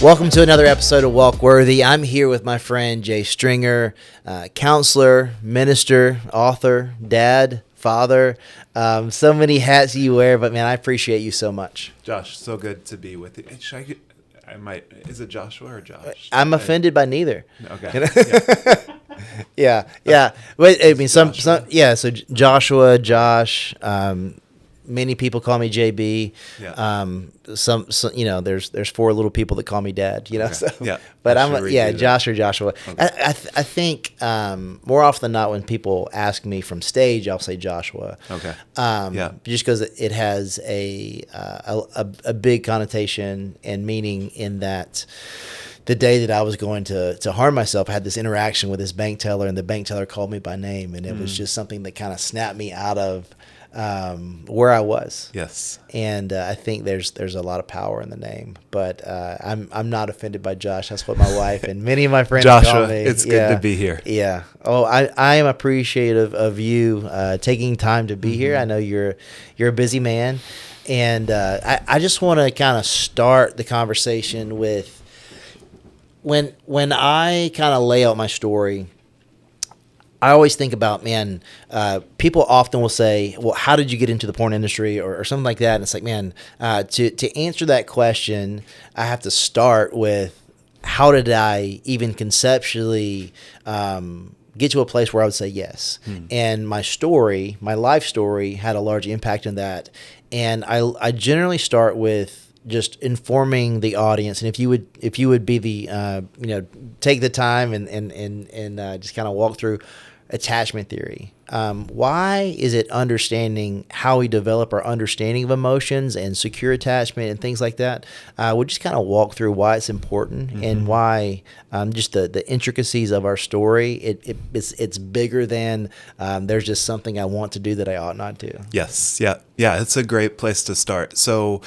Welcome to another episode of Walk Worthy. I'm here with my friend Jay Stringer, counselor, minister, author, dad, father. So many hats you wear, but man, I appreciate you so much. Josh, so good to be with you. Is it Joshua or Josh? I'm offended by neither. Okay. Yeah. But I mean, some, so Joshua, Josh, many people call me JB. Yeah. Some there's four little people that call me Dad. Okay. So Yeah. But Josh or Joshua. Okay. I think more often than not when people ask me from stage, I'll say Joshua. Okay. Just because it has a big connotation and meaning in that. The day that I was going to harm myself, I had this interaction with this bank teller, and the bank teller called me by name, and it was just something that kind of snapped me out of where I was. Yes. And I think there's a lot of power in the name, but I'm not offended by Josh. That's what my wife and many of my friends Joshua, call me. it's good to be here. Yeah. Oh, I am appreciative of you taking time to be here. I know you're a busy man, and I just want to kind of start the conversation with when I kind of lay out my story. I always think about, people often will say, well, how did you get into the porn industry or something like that? And it's like, to answer that question, I have to start with how did I even conceptually get to a place where I would say yes. And my story, my life story had a large impact in that. And I generally start with just informing the audience, and if you would be the take the time and just kind of walk through attachment theory. Why is it understanding how we develop our understanding of emotions and secure attachment and things like that? We'll just kind of walk through why it's important and why just the intricacies of our story. It's bigger than there's just something I want to do that I ought not to. Yes. Yeah. It's a great place to start. So.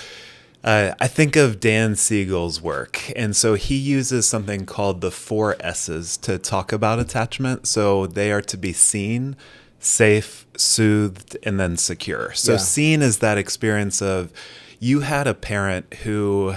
I think of Dan Siegel's work, and so he uses something called the 4 S's to talk about attachment. So they are to be seen, safe, soothed, and then secure. So seen is that experience of you had a parent who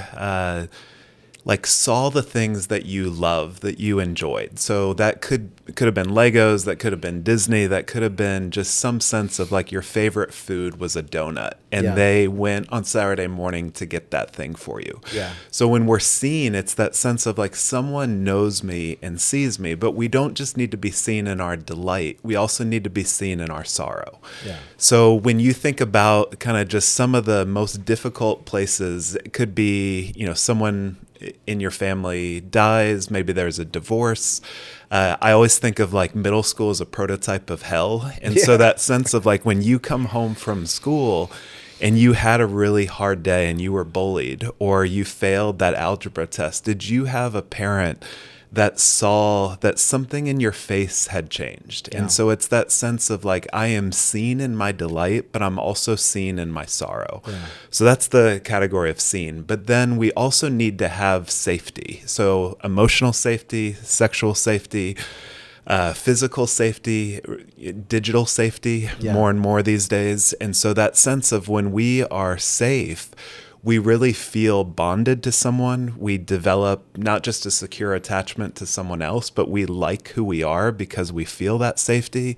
saw the things that you love, that you enjoyed. So that could have been Legos, that could have been Disney, that could have been just some sense of your favorite food was a donut. And they went on Saturday morning to get that thing for you. Yeah. So when we're seen, it's that sense of someone knows me and sees me, but we don't just need to be seen in our delight. We also need to be seen in our sorrow. Yeah. So when you think about kind of just some of the most difficult places, it could be, someone in your family dies, maybe there's a divorce. I always think of middle school as a prototype of hell. And so that sense of when you come home from school and you had a really hard day and you were bullied or you failed that algebra test, did you have a parent that saw that something in your face had changed? Yeah. And so it's that sense of I am seen in my delight, but I'm also seen in my sorrow. Yeah. So that's the category of seen. But then we also need to have safety. So emotional safety, sexual safety, physical safety, digital safety, more and more these days. And so that sense of when we are safe, we really feel bonded to someone. We develop not just a secure attachment to someone else, but we like who we are because we feel that safety.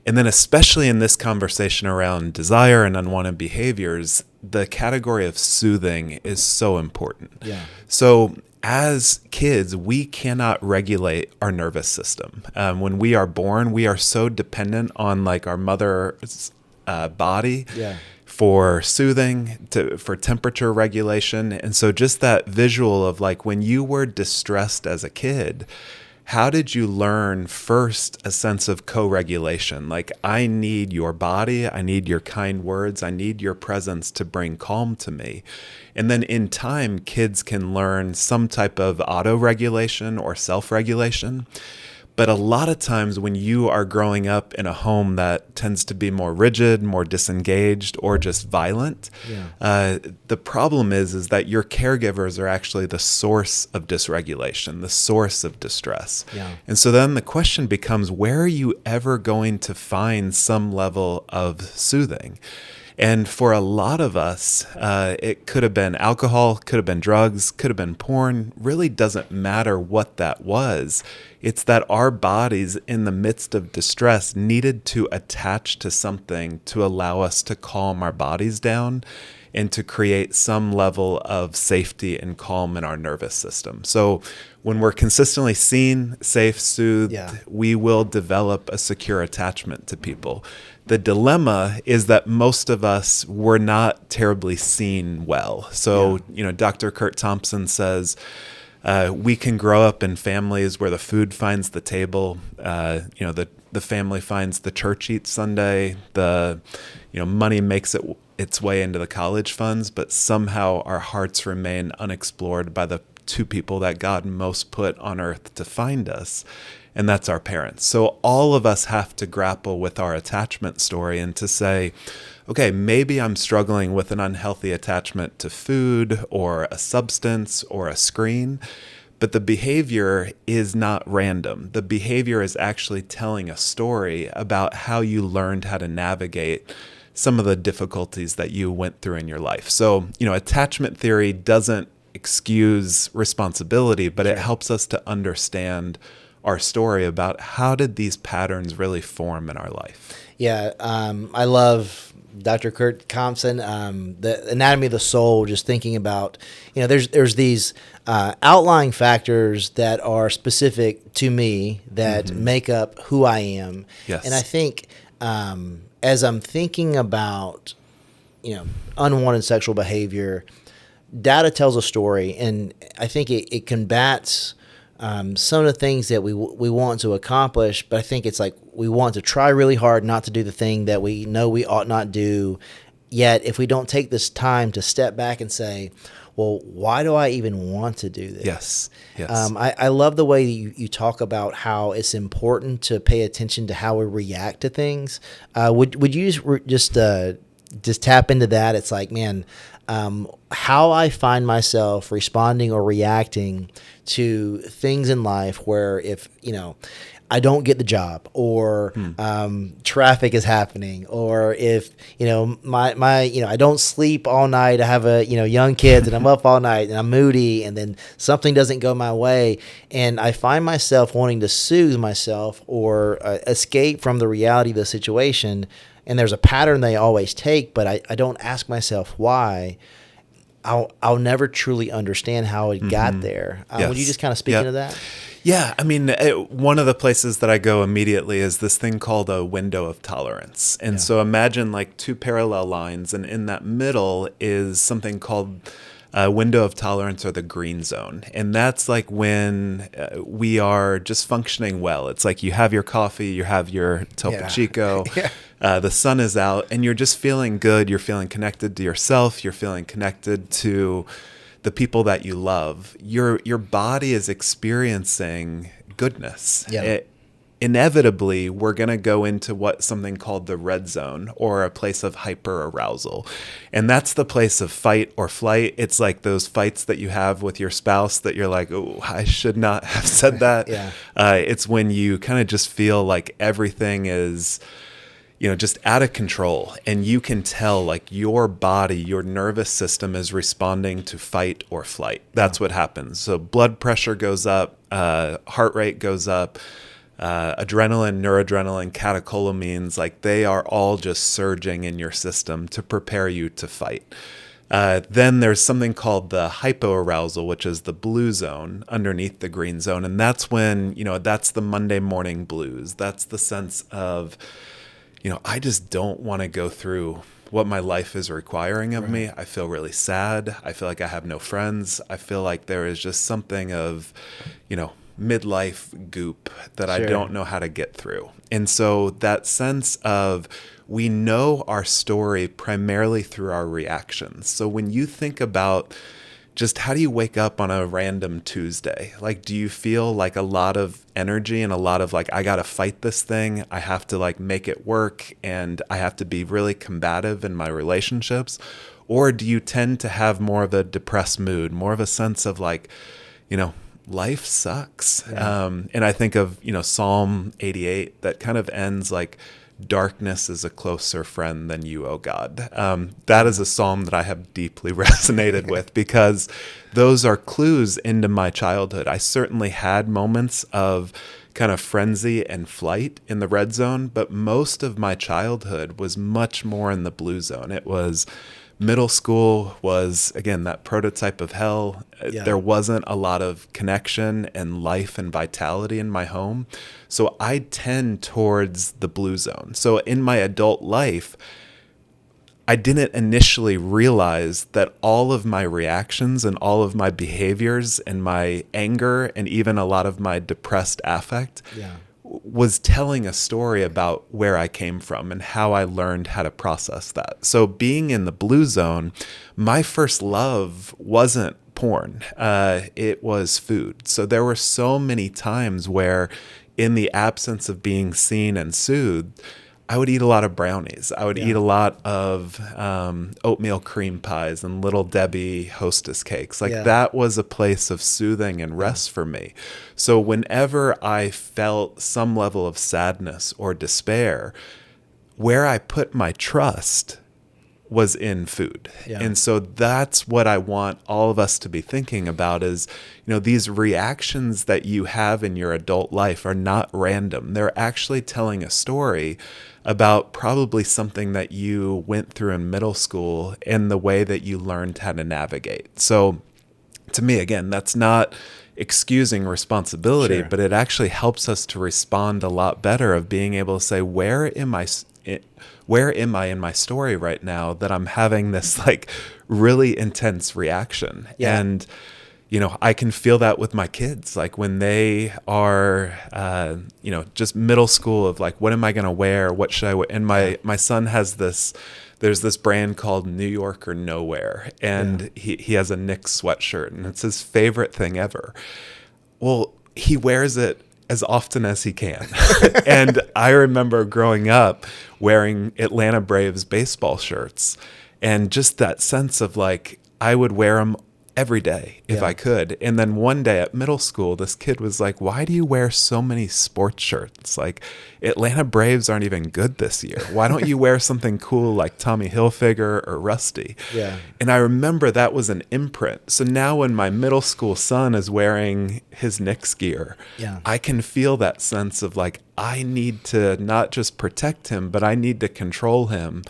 And then especially in this conversation around desire and unwanted behaviors, the category of soothing is so important. Yeah. So as kids, we cannot regulate our nervous system. When we are born, we are so dependent on our mother's body. Yeah. For soothing, for temperature regulation. And so just that visual of when you were distressed as a kid, how did you learn first a sense of co-regulation? I need your body, I need your kind words, I need your presence to bring calm to me. And then in time, kids can learn some type of auto-regulation or self-regulation. But a lot of times when you are growing up in a home that tends to be more rigid, more disengaged, or just violent, the problem is that your caregivers are actually the source of dysregulation, the source of distress. Yeah. And so then the question becomes, where are you ever going to find some level of soothing? And for a lot of us, it could have been alcohol, could have been drugs, could have been porn. Really doesn't matter what that was. It's that our bodies in the midst of distress needed to attach to something to allow us to calm our bodies down and to create some level of safety and calm in our nervous system. So when we're consistently seen, safe, soothed, we will develop a secure attachment to people. The dilemma is that most of us were not terribly seen well. So, Dr. Kurt Thompson says, we can grow up in families where the food finds the table, the family finds the church eats Sunday, the money makes its way into the college funds, but somehow our hearts remain unexplored by the two people that God most put on earth to find us, and that's our parents. So all of us have to grapple with our attachment story and to say, okay, maybe I'm struggling with an unhealthy attachment to food or a substance or a screen, but the behavior is not random. The behavior is actually telling a story about how you learned how to navigate some of the difficulties that you went through in your life. So, attachment theory doesn't excuse responsibility, but it helps us to understand our story about how did these patterns really form in our life. Yeah, I love Dr. Kurt Thompson, the anatomy of the soul, just thinking about, there's these outlying factors that are specific to me that make up who I am. Yes. And I think as I'm thinking about, unwanted sexual behavior, data tells a story, and I think it combats some of the things that we want to accomplish, but I think it's like we want to try really hard not to do the thing that we know we ought not do. Yet, if we don't take this time to step back and say, well, why do I even want to do this? Yes. I love the way you talk about how it's important to pay attention to how we react to things. Would you just tap into that? It's like, man, how I find myself responding or reacting to things in life where if, I don't get the job or traffic is happening, or if, my I don't sleep all night. I have young kids and I'm up all night and I'm moody, and then something doesn't go my way. And I find myself wanting to soothe myself or escape from the reality of the situation. And there's a pattern they always take, but I don't ask myself why. I'll never truly understand how it got there. Yes. Would you just kind of speak into that? Yeah, I mean, one of the places that I go immediately is this thing called a window of tolerance. And so imagine like two parallel lines, and in that middle is something called a window of tolerance, or the green zone. And that's like when we are just functioning well. It's like you have your coffee, you have your Topo Chico, the sun is out, and you're just feeling good. You're feeling connected to yourself. You're feeling connected to the people that you love. Your body is experiencing goodness. Inevitably, we're going to go into what something called the red zone, or a place of hyper arousal. And that's the place of fight or flight. It's like those fights that you have with your spouse that you're like, oh, I should not have said that. It's when you kind of just feel like everything is, just out of control. And you can tell like your body, your nervous system is responding to fight or flight. That's what happens. So blood pressure goes up, heart rate goes up, adrenaline, noradrenaline, catecholamines, like they are all just surging in your system to prepare you to fight. Then there's something called the hypoarousal, which is the blue zone underneath the green zone. And that's when, that's the Monday morning blues. That's the sense of, I just don't want to go through what my life is requiring of me. I feel really sad. I feel like I have no friends. I feel like there is just something of, midlife goop that I don't know how to get through. And so that sense of, we know our story primarily through our reactions. So when you think about just how do you wake up on a random Tuesday? Like, do you feel like a lot of energy and a lot of like, I got to fight this thing. I have to like make it work, and I have to be really combative in my relationships? Or do you tend to have more of a depressed mood, more of a sense of like, life sucks? And I think of, Psalm 88 that kind of ends like, darkness is a closer friend than you, O God. That is a psalm that I have deeply resonated with, because those are clues into my childhood. I certainly had moments of kind of frenzy and flight in the red zone, but most of my childhood was much more in the blue zone. It was middle school was, again, that prototype of hell. Yeah. There wasn't a lot of connection and life and vitality in my home. So I tend towards the blue zone. So in my adult life, I didn't initially realize that all of my reactions and all of my behaviors and my anger and even a lot of my depressed affect was telling a story about where I came from and how I learned how to process that. So being in the blue zone, my first love wasn't porn. It was food. So there were so many times where, in the absence of being seen and soothed, I would eat a lot of brownies. I would eat a lot of oatmeal cream pies and Little Debbie Hostess cakes. That was a place of soothing and rest for me. So whenever I felt some level of sadness or despair, where I put my trust was in food. Yeah. And so that's what I want all of us to be thinking about is, these reactions that you have in your adult life are not random. They're actually telling a story about probably something that you went through in middle school and the way that you learned how to navigate. So to me, again, that's not excusing responsibility, but it actually helps us to respond a lot better of being able to say, where am I in my story right now that I'm having this really intense reaction? Yeah. And, I can feel that with my kids, when they are, just middle school of what am I going to wear? What should I wear? And my son has there's this brand called New York or Nowhere, and he has a Knicks sweatshirt, and it's his favorite thing ever. Well, he wears it as often as he can. And I remember growing up wearing Atlanta Braves baseball shirts, and just that sense of I would wear them every day if I could. And then one day at middle school, this kid was like, why do you wear so many sports shirts? Atlanta Braves aren't even good this year. Why don't you wear something cool like Tommy Hilfiger or Rusty? Yeah. And I remember that was an imprint. So now when my middle school son is wearing his Knicks gear, I can feel that sense of I need to not just protect him, but I need to control him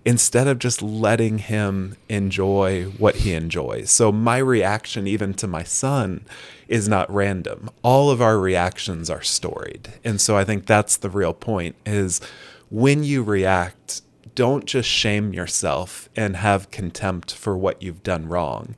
instead of just letting him enjoy what he enjoys. So my reaction even to my son is not random. All of our reactions are storied. And so I think that's the real point is when you react, don't just shame yourself and have contempt for what you've done wrong.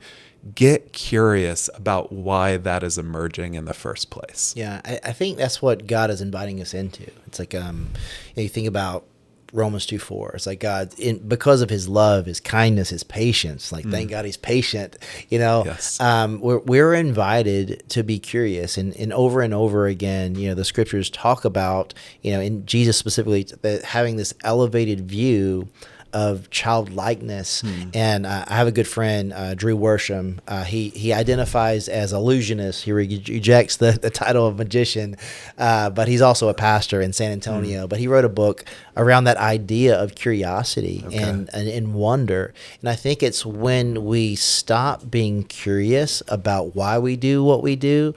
Get curious about why that is emerging in the first place. Yeah, I think that's what God is inviting us into. It's you think about Romans 2:4. It's God, because of his love, his kindness, his patience, thank God he's patient, Yes. We're invited to be curious and over again, the scriptures talk about, in Jesus specifically, having this elevated view of childlikeness. And I have a good friend, Drew Worsham. He identifies as illusionist. He rejects the title of magician, but he's also a pastor in San Antonio. But he wrote a book around that idea of curiosity and wonder. And I think it's when we stop being curious about why we do what we do,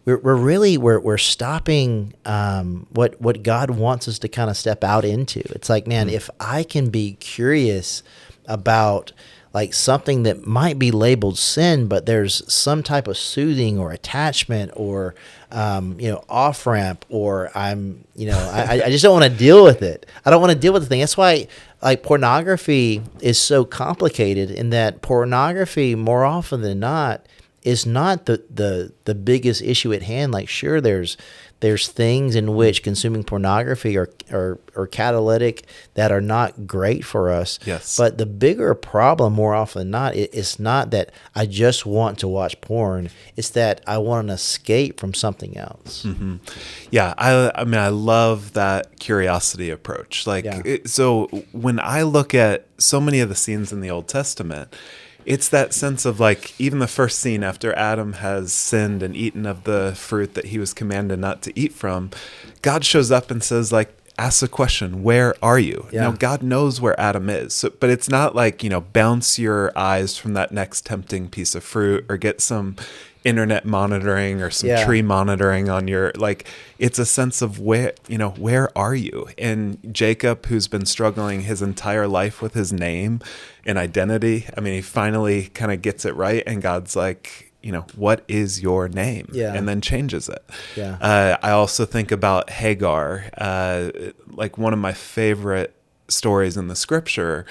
we're stopping what God wants us to kind of step out into. It's man, if I can be curious about something that might be labeled sin, but there's some type of soothing or attachment or off ramp, or I just don't want to deal with it. I don't want to deal with the thing. That's why pornography is so complicated, in that pornography more often than not is not the biggest issue at hand. Sure, there's things in which consuming pornography are catalytic that are not great for us. Yes. But the bigger problem more often than not, it's not that I just want to watch porn. It's that I want an escape from something else. Mm-hmm. Yeah, I mean, I love that curiosity approach. So when I look at so many of the scenes in the Old Testament, It's that sense of like, even the first scene after Adam has sinned and eaten of the fruit that he was commanded not to eat from, God shows up and says, like, ask the question, where are you? Yeah. Now, God knows where Adam is, but it's not like, bounce your eyes from that next tempting piece of fruit or get some internet monitoring or some tree monitoring on your, like, it's a sense of where are you? And Jacob, who's been struggling his entire life with his name and identity, I mean, he finally kind of gets it right. And God's like, what is your name? Yeah. And then changes it. Yeah. I also think about Hagar, like one of my favorite stories in the scripture,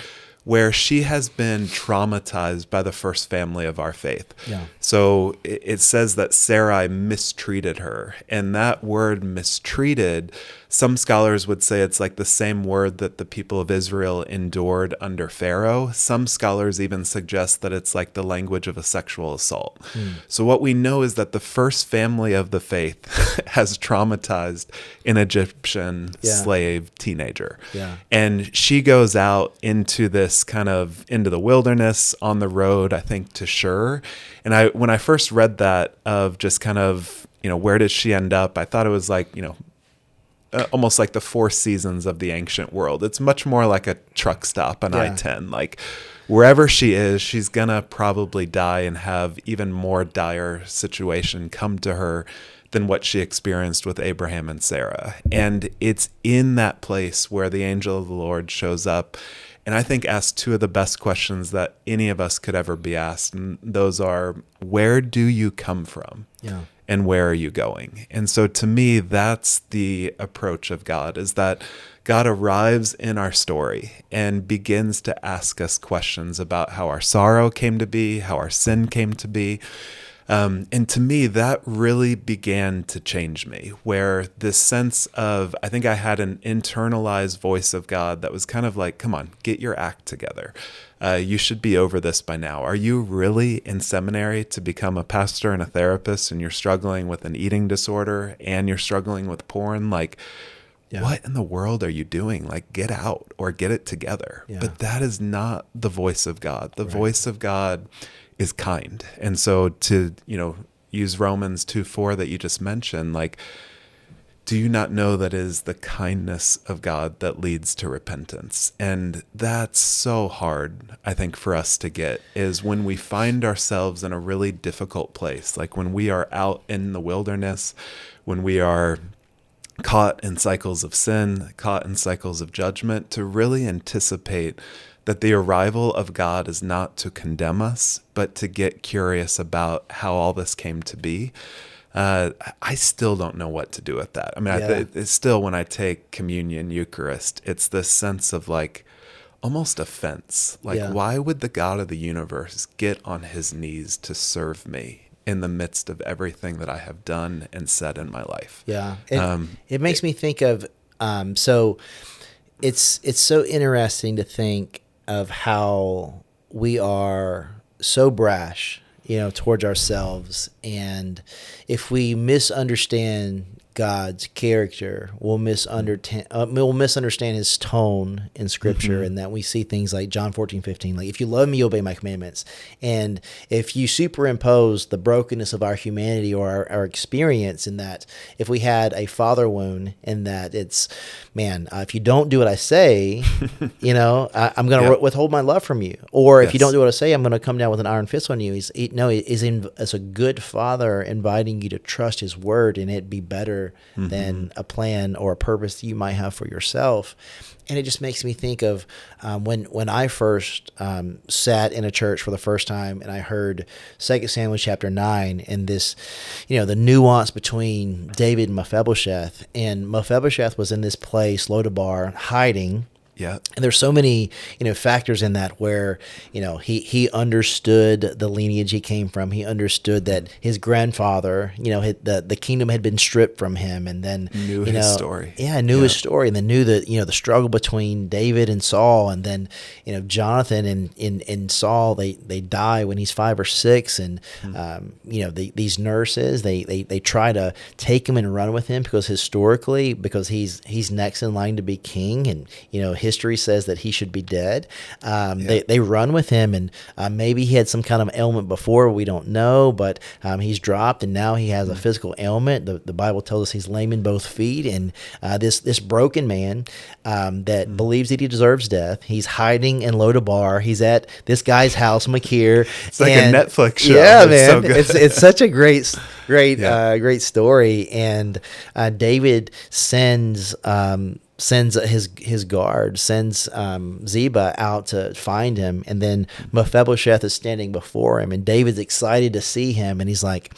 where she has been traumatized by the first family of our faith. Yeah. So it says that Sarai mistreated her. And that word mistreated, some scholars would say it's like the same word that the people of Israel endured under Pharaoh. Some scholars even suggest that it's like the language of a sexual assault. So what we know is that the first family of the faith has traumatized an Egyptian slave teenager. Yeah. And she goes out into the wilderness on the road, I think, to Shur. And when I first read that of just kind of, where did she end up? I thought it was like, almost like the Four Seasons of the ancient world. It's much more like a truck stop on I-10. Like wherever she is, she's going to probably die and have even more dire situation come to her than what she experienced with Abraham and Sarah. And it's in that place where the angel of the Lord shows up and I think asks two of the best questions that any of us could ever be asked. And those are, where do you come from? Yeah. And where are you going? And so to me, that's the approach of God, is that God arrives in our story and begins to ask us questions about how our sorrow came to be, how our sin came to be. And to me, that really began to change me, where this sense of, I think I had an internalized voice of God that was kind of like, come on, get your act together. You should be over this by now. Are you really in seminary to become a pastor and a therapist, and you're struggling with an eating disorder and you're struggling with porn? Like, what in the world are you doing? Like, get out or get it together. Yeah. But that is not the voice of God. The voice of God is kind. And so to, use Romans 2:4 that you just mentioned, like, do you not know that it is the kindness of God that leads to repentance? And that's so hard, I think, for us to get, is when we find ourselves in a really difficult place, like when we are out in the wilderness, when we are caught in cycles of sin, caught in cycles of judgment, to really anticipate that the arrival of God is not to condemn us, but to get curious about how all this came to be. I still don't know what to do with that. I mean, it's still, when I take communion, Eucharist, it's this sense of like almost offense. Like, why would the God of the universe get on his knees to serve me in the midst of everything that I have done and said in my life? Yeah. It makes me think of, so it's so interesting to think of how we are so brash, towards ourselves. And if we misunderstand God's character, we'll misunderstand his tone in scripture, and that we see things like John 14:15, like, if you love me, obey my commandments. And if you superimpose the brokenness of our humanity or our experience, in that if we had a father wound, and that it's, man, if you don't do what I say, I'm going to withhold my love from you. Or if you don't do what I say, I'm going to come down with an iron fist on you. It's a good father inviting you to trust his word, and it be better than a plan or a purpose that you might have for yourself. And it just makes me think of when I first sat in a church for the first time, and I heard 2 Samuel chapter 9, and this, the nuance between David and Mephibosheth. And Mephibosheth was in this place, Lodabar, hiding. Yeah. And there's so many, factors in that where, he understood the lineage he came from. He understood that his grandfather, the kingdom had been stripped from him, and then knew his story. Yeah, his story, and then knew that, the struggle between David and Saul, and then, Jonathan and Saul, they die when he's 5 or 6, and these nurses, they try to take him and run with him because historically, because he's next in line to be king, and history says that he should be dead. They run with him, and maybe he had some kind of ailment before, we don't know, but he's dropped, and now he has a physical ailment. The Bible tells us he's lame in both feet, and this broken man that believes that he deserves death. He's hiding in Lodabar. He's at this guy's house, Makir. It's like a Netflix show. Yeah, it's man. So good. It's such a great story. And David sends his guard, sends Ziba out to find him, and then Mephibosheth is standing before him, and David's excited to see him, and he's like,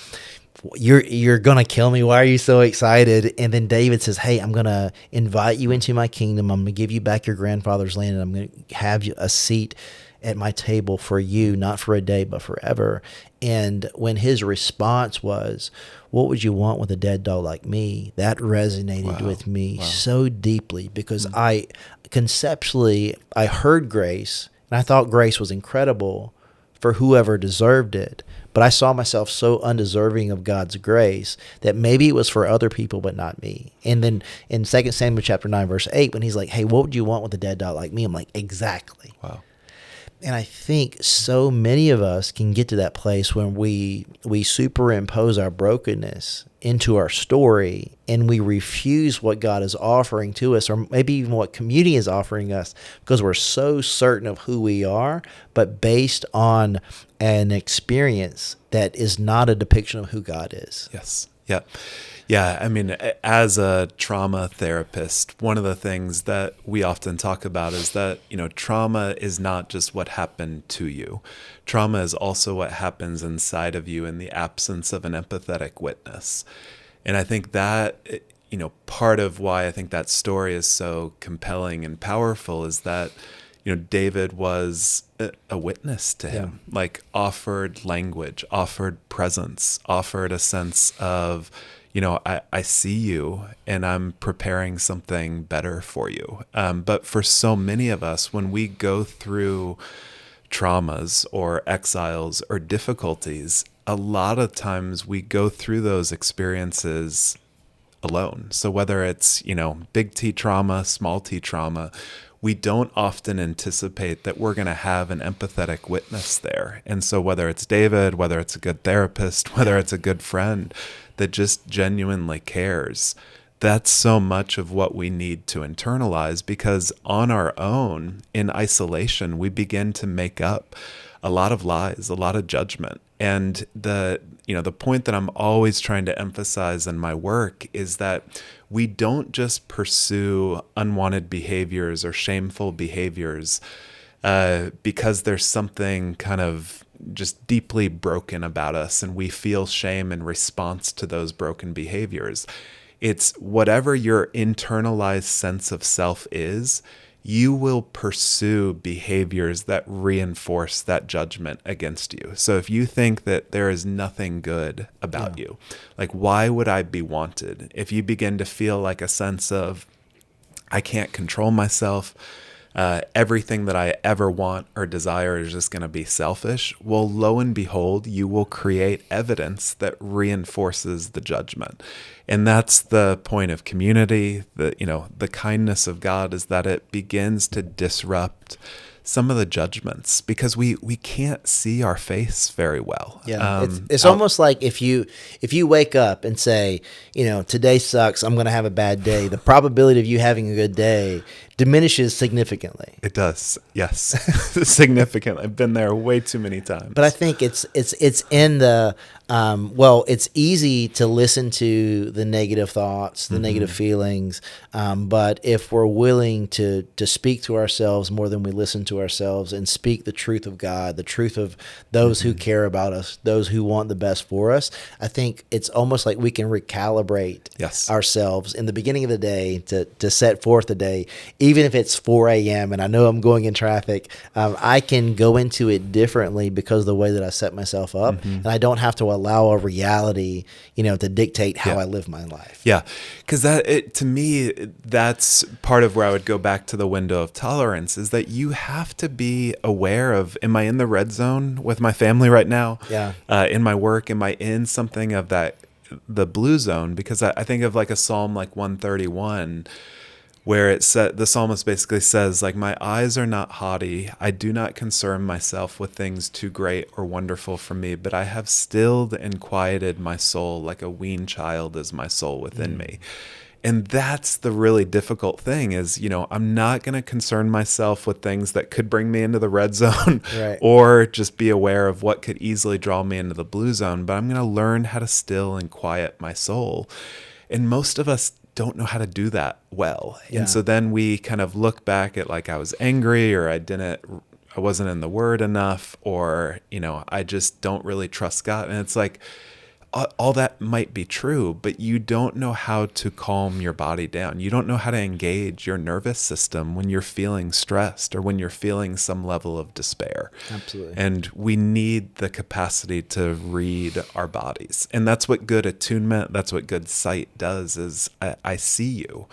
You're gonna kill me. Why are you so excited? And then David says, hey, I'm gonna invite you into my kingdom. I'm gonna give you back your grandfather's land, and I'm gonna have you a seat at my table for you, not for a day, but forever. And when his response was, what would you want with a dead dog like me? That resonated with me so deeply, because I heard grace, and I thought grace was incredible for whoever deserved it. But I saw myself so undeserving of God's grace that maybe it was for other people, but not me. And then in 2 Samuel chapter 9, verse 8, when he's like, hey, what would you want with a dead dog like me? I'm like, exactly. Wow. And I think so many of us can get to that place when we superimpose our brokenness into our story, and we refuse what God is offering to us, or maybe even what community is offering us, because we're so certain of who we are, but based on an experience that is not a depiction of who God is. Yes. Yeah. Yeah. I mean, as a trauma therapist, one of the things that we often talk about is that, trauma is not just what happened to you. Trauma is also what happens inside of you in the absence of an empathetic witness. And I think that, part of why I think that story is so compelling and powerful is that, David was a witness to him, like offered language, offered presence, offered a sense of, I see you and I'm preparing something better for you. But for so many of us, when we go through traumas or exiles or difficulties, a lot of times we go through those experiences alone. So whether it's, big T trauma, small T trauma, we don't often anticipate that we're going to have an empathetic witness there. And so whether it's David, whether it's a good therapist, whether it's a good friend that just genuinely cares, that's so much of what we need to internalize, because on our own, in isolation, we begin to make up a lot of lies, a lot of judgment. And the point that I'm always trying to emphasize in my work is that we don't just pursue unwanted behaviors or shameful behaviors because there's something kind of just deeply broken about us and we feel shame in response to those broken behaviors. It's whatever your internalized sense of self is, you will pursue behaviors that reinforce that judgment against you. So if you think that there is nothing good about you, like why would I be wanted? If you begin to feel like a sense of, I can't control myself, everything that I ever want or desire is just going to be selfish, well, lo and behold, you will create evidence that reinforces the judgment. And that's the point of community. The kindness of God is that it begins to disrupt some of the judgments, because we can't see our face very well. Yeah, it's almost like if you wake up and say, today sucks, I'm going to have a bad day, the probability of you having a good day diminishes significantly. It does, yes, significantly. I've been there way too many times. But I think it's in the it's easy to listen to the negative thoughts, the negative feelings, but if we're willing to speak to ourselves more than we listen to ourselves, and speak the truth of God, the truth of those who care about us, those who want the best for us, I think it's almost like we can recalibrate ourselves in the beginning of the day to set forth the day. Even if it's 4 a.m. and I know I'm going in traffic, I can go into it differently because of the way that I set myself up, and I don't have to allow a reality, to dictate how I live my life. Yeah, because to me, that's part of where I would go back to the window of tolerance, is that you have to be aware of, am I in the red zone with my family right now? Yeah. In my work, am I in something of that, the blue zone? Because I think of like a Psalm like 131, where it said, the psalmist basically says, like, my eyes are not haughty. I do not concern myself with things too great or wonderful for me, but I have stilled and quieted my soul like a weaned child is my soul within me. And that's the really difficult thing is, I'm not going to concern myself with things that could bring me into the red zone Right. or just be aware of what could easily draw me into the blue zone, but I'm going to learn how to still and quiet my soul. And most of us don't know how to do that well. Yeah. And so then we kind of look back at like I was angry or I wasn't in the word enough or, I just don't really trust God. And it's like, all that might be true, but you don't know how to calm your body down. You don't know how to engage your nervous system when you're feeling stressed or when you're feeling some level of despair. Absolutely. And we need the capacity to read our bodies. And that's what good attunement, that's what good sight does is I see you.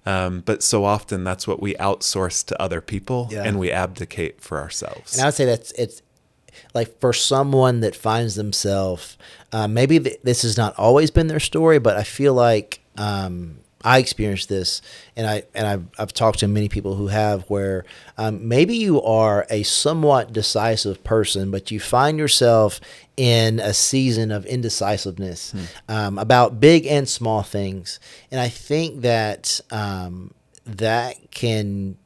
But so often that's what we outsource to other people and we abdicate for ourselves. And I would say it's like for someone that finds themselves, maybe this has not always been their story, but I feel like I experienced this, and I've talked to many people who have, where maybe you are a somewhat decisive person, but you find yourself in a season of indecisiveness about big and small things, and I think that that can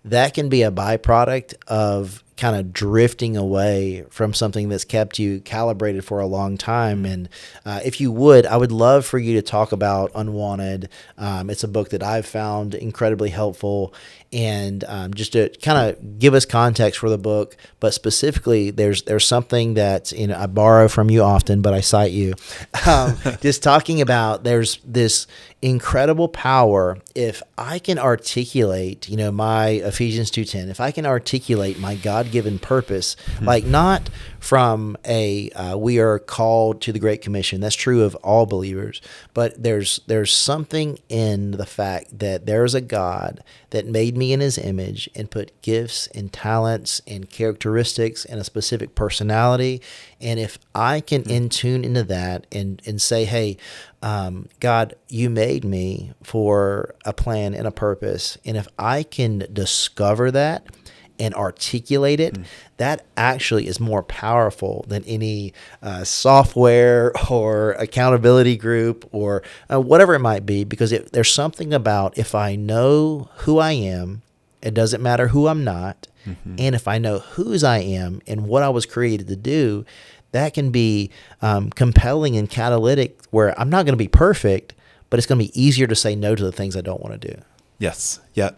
be a byproduct of kind of drifting away from something that's kept you calibrated for a long time. And if you would, I would love for you to talk about Unwanted. It's a book that I've found incredibly helpful. And just to kind of give us context for the book, but specifically, there's something that I borrow from you often, but I cite you. Just talking about there's this incredible power if I can articulate, my Ephesians 2:10. If I can articulate my God-given purpose, like not from we are called to the Great Commission. That's true of all believers, but there's something in the fact that there's a God that made me in his image and put gifts and talents and characteristics and a specific personality. And if I can in tune into that and say, hey, God, you made me for a plan and a purpose. And if I can discover that and articulate it, that actually is more powerful than any software or accountability group or whatever it might be, because there's something about if I know who I am, it doesn't matter who I'm not, and if I know whose I am and what I was created to do, that can be compelling and catalytic where I'm not going to be perfect, but it's going to be easier to say no to the things I don't want to do. Yes. Yeah.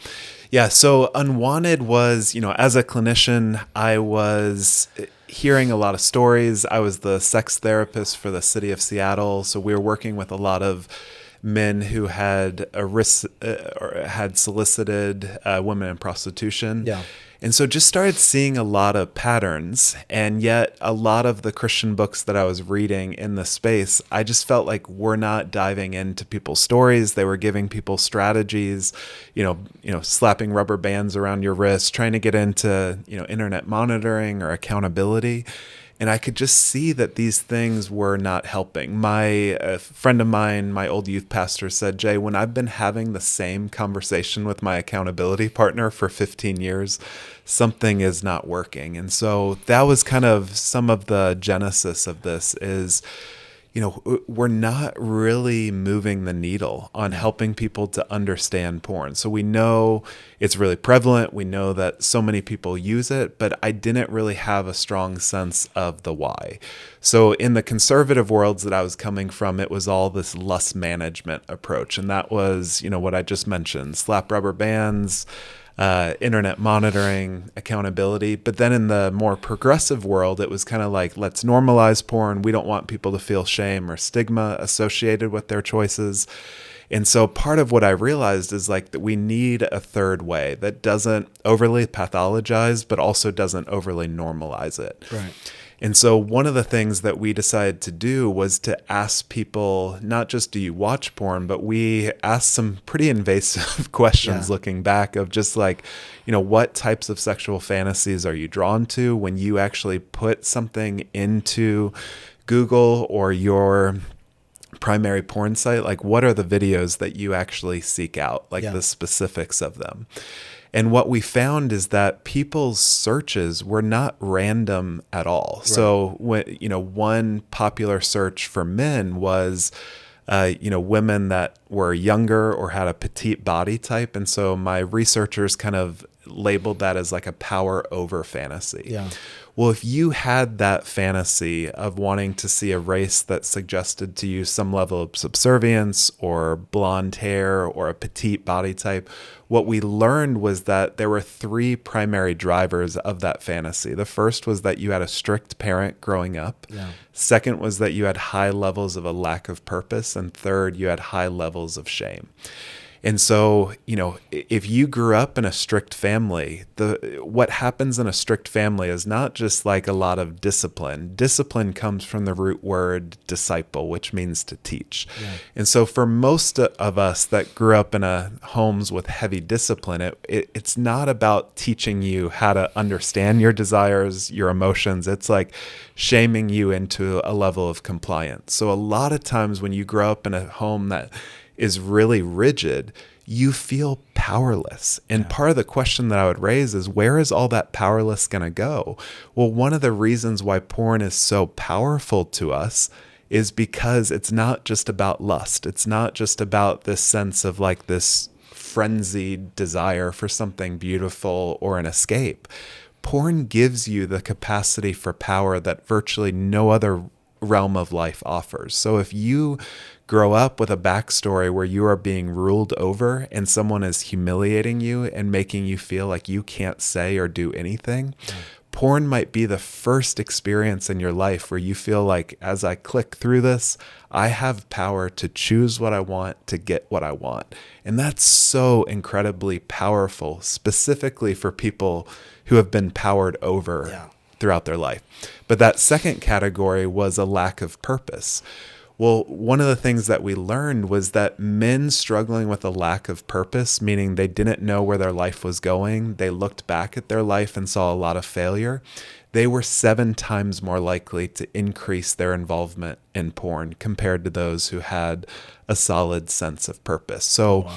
Yeah. So Unwanted was, as a clinician, I was hearing a lot of stories. I was the sex therapist for the city of Seattle. So we were working with a lot of men who had solicited women in prostitution. Yeah. And so just started seeing a lot of patterns, and yet a lot of the Christian books that I was reading in the space, I just felt like we're not diving into people's stories. They were giving people strategies, slapping rubber bands around your wrist, trying to get into, internet monitoring or accountability. And I could just see that these things were not helping. My friend of mine, my old youth pastor, said, Jay, when I've been having the same conversation with my accountability partner for 15 years, something is not working. And so that was kind of some of the genesis of this is, we're not really moving the needle on helping people to understand porn. So we know it's really prevalent. We know that so many people use it, but I didn't really have a strong sense of the why. So in the conservative worlds that I was coming from, it was all this lust management approach. And that was, what I just mentioned, slap rubber bands, internet monitoring, accountability. But then in the more progressive world, it was kind of like, let's normalize porn. We don't want people to feel shame or stigma associated with their choices. And so part of what I realized is like that we need a third way that doesn't overly pathologize, but also doesn't overly normalize it. Right. And so one of the things that we decided to do was to ask people, not just do you watch porn, but we asked some pretty invasive questions looking back of just like, what types of sexual fantasies are you drawn to when you actually put something into Google or your primary porn site, like what are the videos that you actually seek out, like Yeah. the specifics of them. And what we found is that people's searches were not random at all. Right. So when, one popular search for men was, women that were younger or had a petite body type. And so my researchers kind of labeled that as like a power over fantasy. Yeah. Well, if you had that fantasy of wanting to see a race that suggested to you some level of subservience or blonde hair or a petite body type, what we learned was that there were three primary drivers of that fantasy. The first was that you had a strict parent growing up. Yeah. Second was that you had high levels of a lack of purpose. And third, you had high levels of shame. And so, if you grew up in a strict family, what happens in a strict family is not just like a lot of discipline. Discipline comes from the root word disciple, which means to teach. Yeah. And so for most of us that grew up in homes with heavy discipline, it's not about teaching you how to understand your desires, your emotions. It's like shaming you into a level of compliance. So a lot of times when you grow up in a home that is really rigid, you feel powerless. And part of the question that I would raise is, where is all that powerless going to go? Well, one of the reasons why porn is so powerful to us is because it's not just about lust. It's not just about this sense of like this frenzied desire for something beautiful or an escape. Porn gives you the capacity for power that virtually no other realm of life offers. So if you grow up with a backstory where you are being ruled over and someone is humiliating you and making you feel like you can't say or do anything, porn might be the first experience in your life where you feel like, as I click through this, I have power to choose what I want, to get what I want. And that's so incredibly powerful, specifically for people who have been powered over throughout their life. But that second category was a lack of purpose. Well, one of the things that we learned was that men struggling with a lack of purpose, meaning they didn't know where their life was going, they looked back at their life and saw a lot of failure, they were 7 times more likely to increase their involvement in porn compared to those who had a solid sense of purpose. So,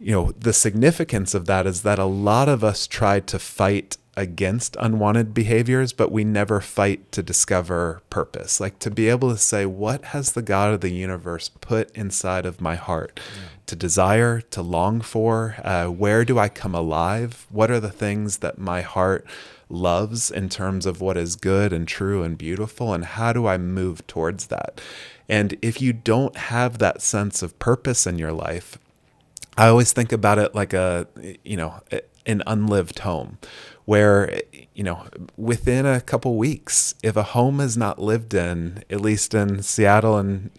the significance of that is that a lot of us tried to fight against unwanted behaviors, but we never fight to discover purpose. Like to be able to say, what has the God of the universe put inside of my heart to desire, to long for? Where do I come alive? What are the things that my heart loves in terms of what is good and true and beautiful? And how do I move towards that? And if you don't have that sense of purpose in your life, I always think about it like an unlived home where, within a couple weeks, if a home is not lived in, at least in Seattle and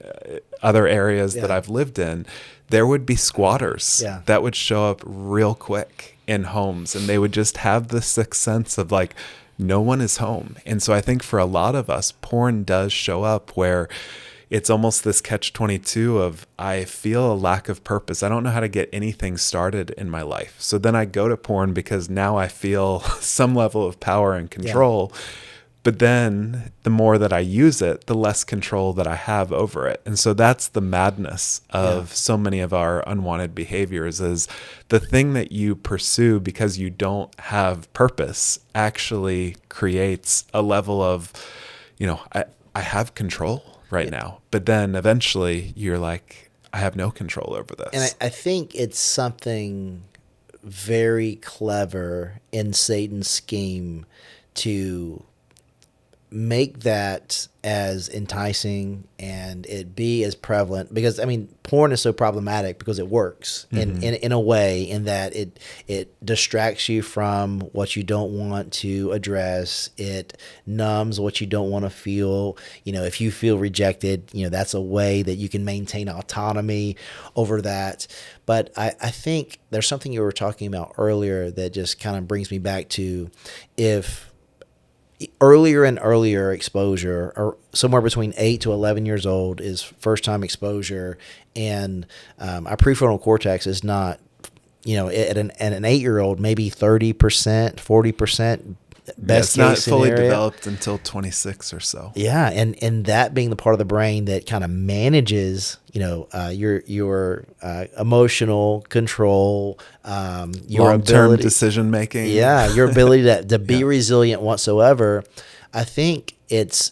other areas that I've lived in, there would be squatters that would show up real quick in homes, and they would just have this sixth sense of like, no one is home. And so I think for a lot of us, porn does show up where it's almost this catch-22 of, I feel a lack of purpose. I don't know how to get anything started in my life. So then I go to porn because now I feel some level of power and control. But then the more that I use it, the less control that I have over it. And so that's the madness of so many of our unwanted behaviors, is the thing that you pursue because you don't have purpose actually creates a level of, I have control right now. But then eventually you're like, I have no control over this. And I think it's something very clever in Satan's scheme to make that as enticing and it be as prevalent, because porn is so problematic because it works in a way in that it distracts you from what you don't want to address. It numbs what you don't want to feel. If you feel rejected, that's a way that you can maintain autonomy over that. But I think there's something you were talking about earlier that just kind of brings me back to, if earlier and earlier exposure, or somewhere between 8 to 11 years old, is first time exposure, and our prefrontal cortex is not, at an 8-year-old, maybe 30%, 40% best it's not case fully scenario. developed until 26 or so. Yeah, and that being the part of the brain that kind of manages, your emotional control, your Long-term ability, decision making. yeah, your ability to be Yeah. resilient whatsoever. I think it's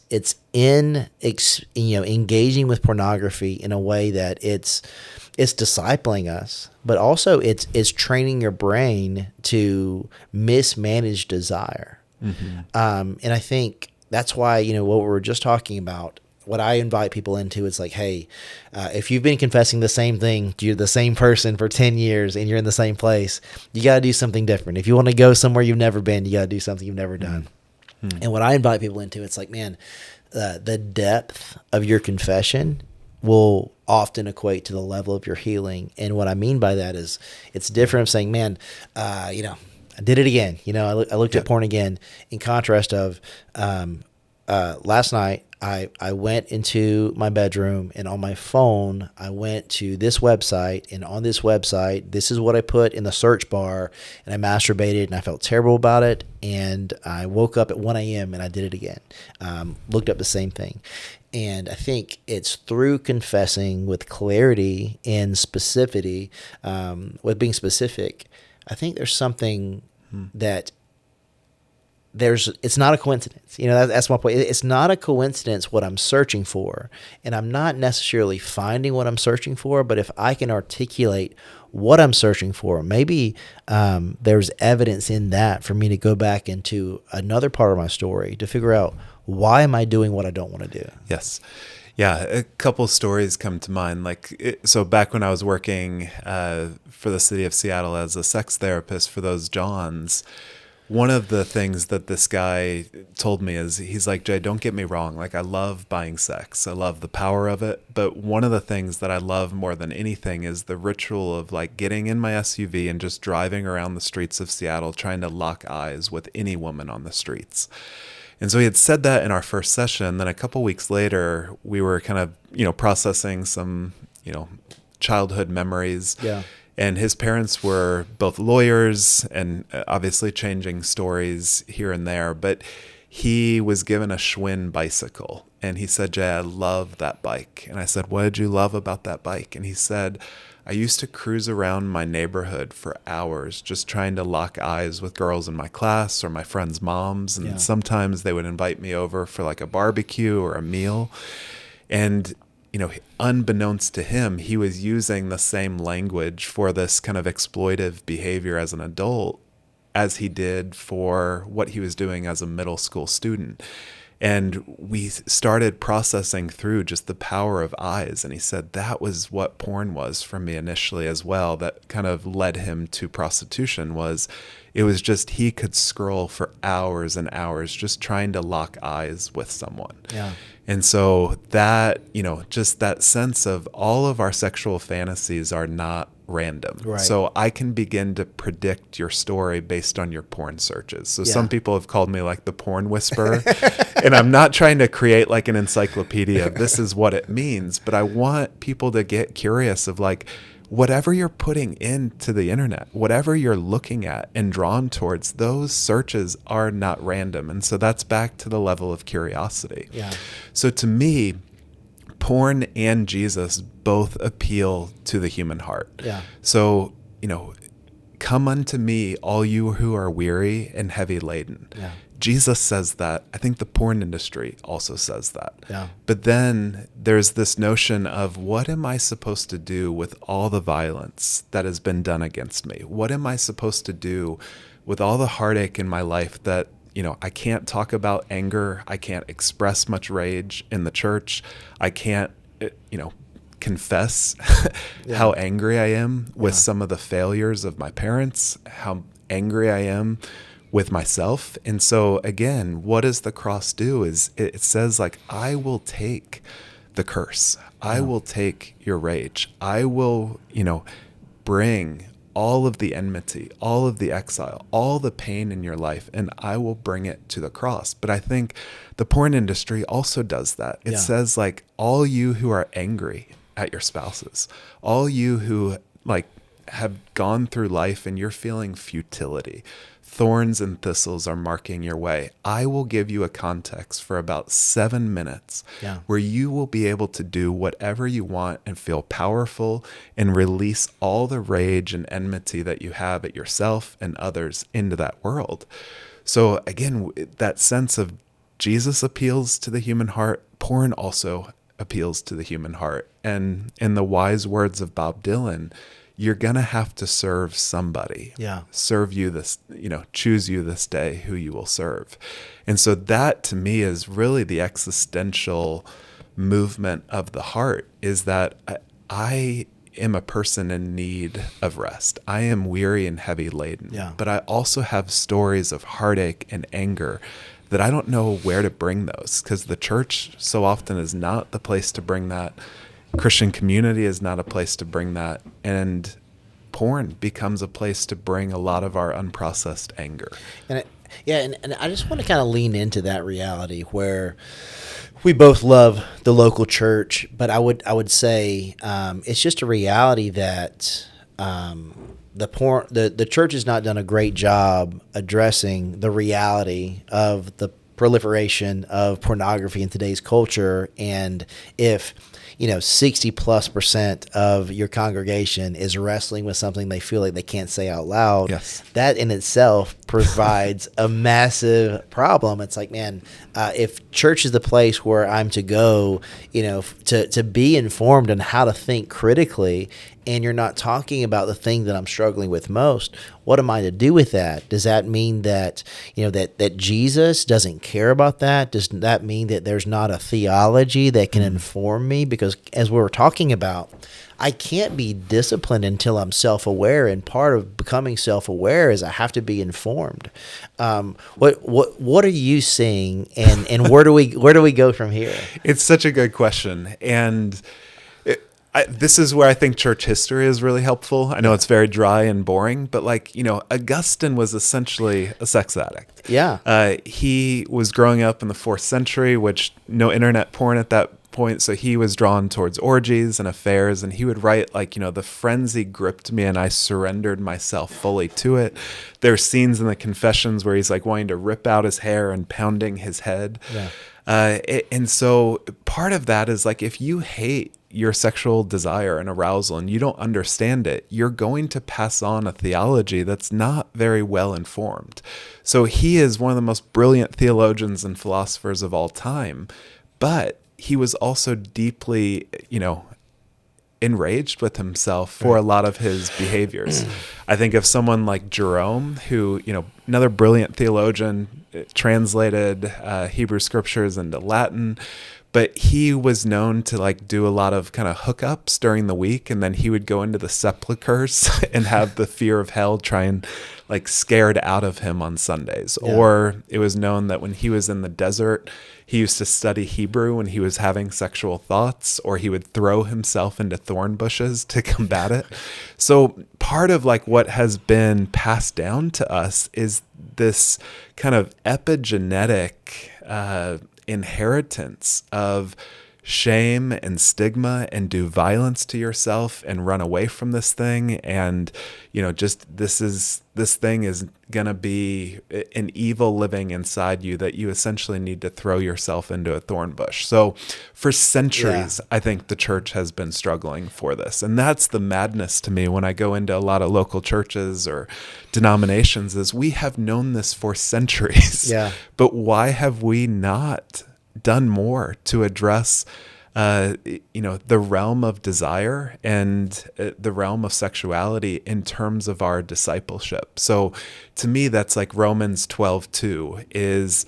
engaging with pornography in a way that it's discipling us, but also it's training your brain to mismanage desire. And I think that's why, what we were just talking about, what I invite people into is like, hey, if you've been confessing the same thing to the same person for 10 years and you're in the same place, you got to do something different. If you want to go somewhere you've never been, you got to do something you've never done. And what I invite people into, it's like, man, the depth of your confession will often equate to the level of your healing. And what I mean by that is it's different from saying, man, I did it again. I looked at porn again, in contrast of last night, I went into my bedroom, and on my phone, I went to this website, and on this website, this is what I put in the search bar, and I masturbated, and I felt terrible about it, and I woke up at 1 a.m., and I did it again. Looked up the same thing. And I think it's through confessing with clarity and specificity, with being specific, I think there's something that it's not a coincidence. That's my point. It's not a coincidence what I'm searching for, and I'm not necessarily finding what I'm searching for, but if I can articulate what I'm searching for, maybe there's evidence in that for me to go back into another part of my story to figure out, why am I doing what I don't want to do? Yes. Yeah, a couple of stories come to mind. So back when I was working for the city of Seattle as a sex therapist for those Johns, one of the things that this guy told me is, he's like, Jay, don't get me wrong. I love buying sex. I love the power of it. But one of the things that I love more than anything is the ritual of getting in my SUV and just driving around the streets of Seattle, trying to lock eyes with any woman on the streets. And so he had said that in our first session. Then a couple weeks later, we were kind of, processing some, childhood memories. Yeah. And his parents were both lawyers and obviously changing stories here and there. But he was given a Schwinn bicycle. And he said, Jay, I love that bike. And I said, what did you love about that bike? And he said, I used to cruise around my neighborhood for hours just trying to lock eyes with girls in my class or my friends' moms. And sometimes they would invite me over for a barbecue or a meal. And unbeknownst to him, he was using the same language for this kind of exploitive behavior as an adult as he did for what he was doing as a middle school student. And we started processing through just the power of eyes. And he said that was what porn was for me initially as well. That kind of led him to prostitution. It was just, he could scroll for hours and hours just trying to lock eyes with someone. Yeah. And so that, just that sense of all of our sexual fantasies are not random. Right. So I can begin to predict your story based on your porn searches. So some people have called me the porn whisperer. And I'm not trying to create an encyclopedia. This is what it means. But I want people to get curious of whatever you're putting into the internet, whatever you're looking at and drawn towards, those searches are not random. And so that's back to the level of curiosity. Yeah. So to me, porn and Jesus both appeal to the human heart. Yeah. So, come unto me, all you who are weary and heavy laden. Yeah. Jesus says that. I think the porn industry also says that. Yeah. But then there's this notion of, what am I supposed to do with all the violence that has been done against me? What am I supposed to do with all the heartache in my life that, I can't talk about anger. I can't express much rage in the church. I can't, confess how angry I am with some of the failures of my parents, how angry I am with myself. And so again, what does the cross do? Is it says I will take the curse. I will take your rage. I will, bring all of the enmity, all of the exile, all the pain in your life, and I will bring it to the cross. But I think the porn industry also does that. It says all you who are angry at your spouses, all you who have gone through life and you're feeling futility, thorns and thistles are marking your way, I will give you a context for about 7 minutes where you will be able to do whatever you want and feel powerful and release all the rage and enmity that you have at yourself and others into that world. So again, that sense of Jesus appeals to the human heart, porn also appeals to the human heart. And in the wise words of Bob Dylan, you're going to have to serve somebody. Serve you this, choose you this day who you will serve. And so that to me is really the existential movement of the heart, is that I am a person in need of rest. I am weary and heavy laden, but I also have stories of heartache and anger that I don't know where to bring those, because the church so often is not the place to bring that. Christian community is not a place to bring that. And porn becomes a place to bring a lot of our unprocessed anger. And I just want to kind of lean into that reality where we both love the local church, but I would say it's just a reality that the church has not done a great job addressing the reality of the proliferation of pornography in today's culture. And if 60+% of your congregation is wrestling with something they feel like they can't say out loud, that in itself provides a massive problem. It's like, man, if church is the place where I'm to go, to be informed on how to think critically, and you're not talking about the thing that I'm struggling with most, what am I to do with that? Does that mean that, that Jesus doesn't care about that? Does that mean that there's not a theology that can inform me? Because as we were talking about, I can't be disciplined until I'm self-aware, and part of becoming self-aware is I have to be informed. What are you seeing, and where do we go from here? It's such a good question, and this is where I think church history is really helpful. I know it's very dry and boring, but Augustine was essentially a sex addict. He was growing up in the 4th century, which no internet porn at that point. So he was drawn towards orgies and affairs, and he would write the frenzy gripped me and I surrendered myself fully to it. There's scenes in the Confessions where he's wanting to rip out his hair and pounding his head. And so part of that is if you hate your sexual desire and arousal and you don't understand it, you're going to pass on a theology that's not very well informed. So he is one of the most brilliant theologians and philosophers of all time, but he was also deeply, enraged with himself for a lot of his behaviors. I think of someone like Jerome, who, another brilliant theologian, translated Hebrew scriptures into Latin, but he was known to do a lot of kind of hookups during the week, and then he would go into the sepulchers and have the fear of hell try and scared out of him on Sundays. Or it was known that when he was in the desert, he used to study Hebrew when he was having sexual thoughts, or he would throw himself into thorn bushes to combat it. So part of what has been passed down to us is this kind of epigenetic inheritance of shame and stigma, and do violence to yourself and run away from this thing. And, this thing is going to be an evil living inside you that you essentially need to throw yourself into a thorn bush. So for centuries, I think the church has been struggling for this. And that's the madness to me when I go into a lot of local churches or denominations, is we have known this for centuries. But why have we not done more to address the realm of desire and the realm of sexuality in terms of our discipleship? So to me, that's Romans 12:2 is,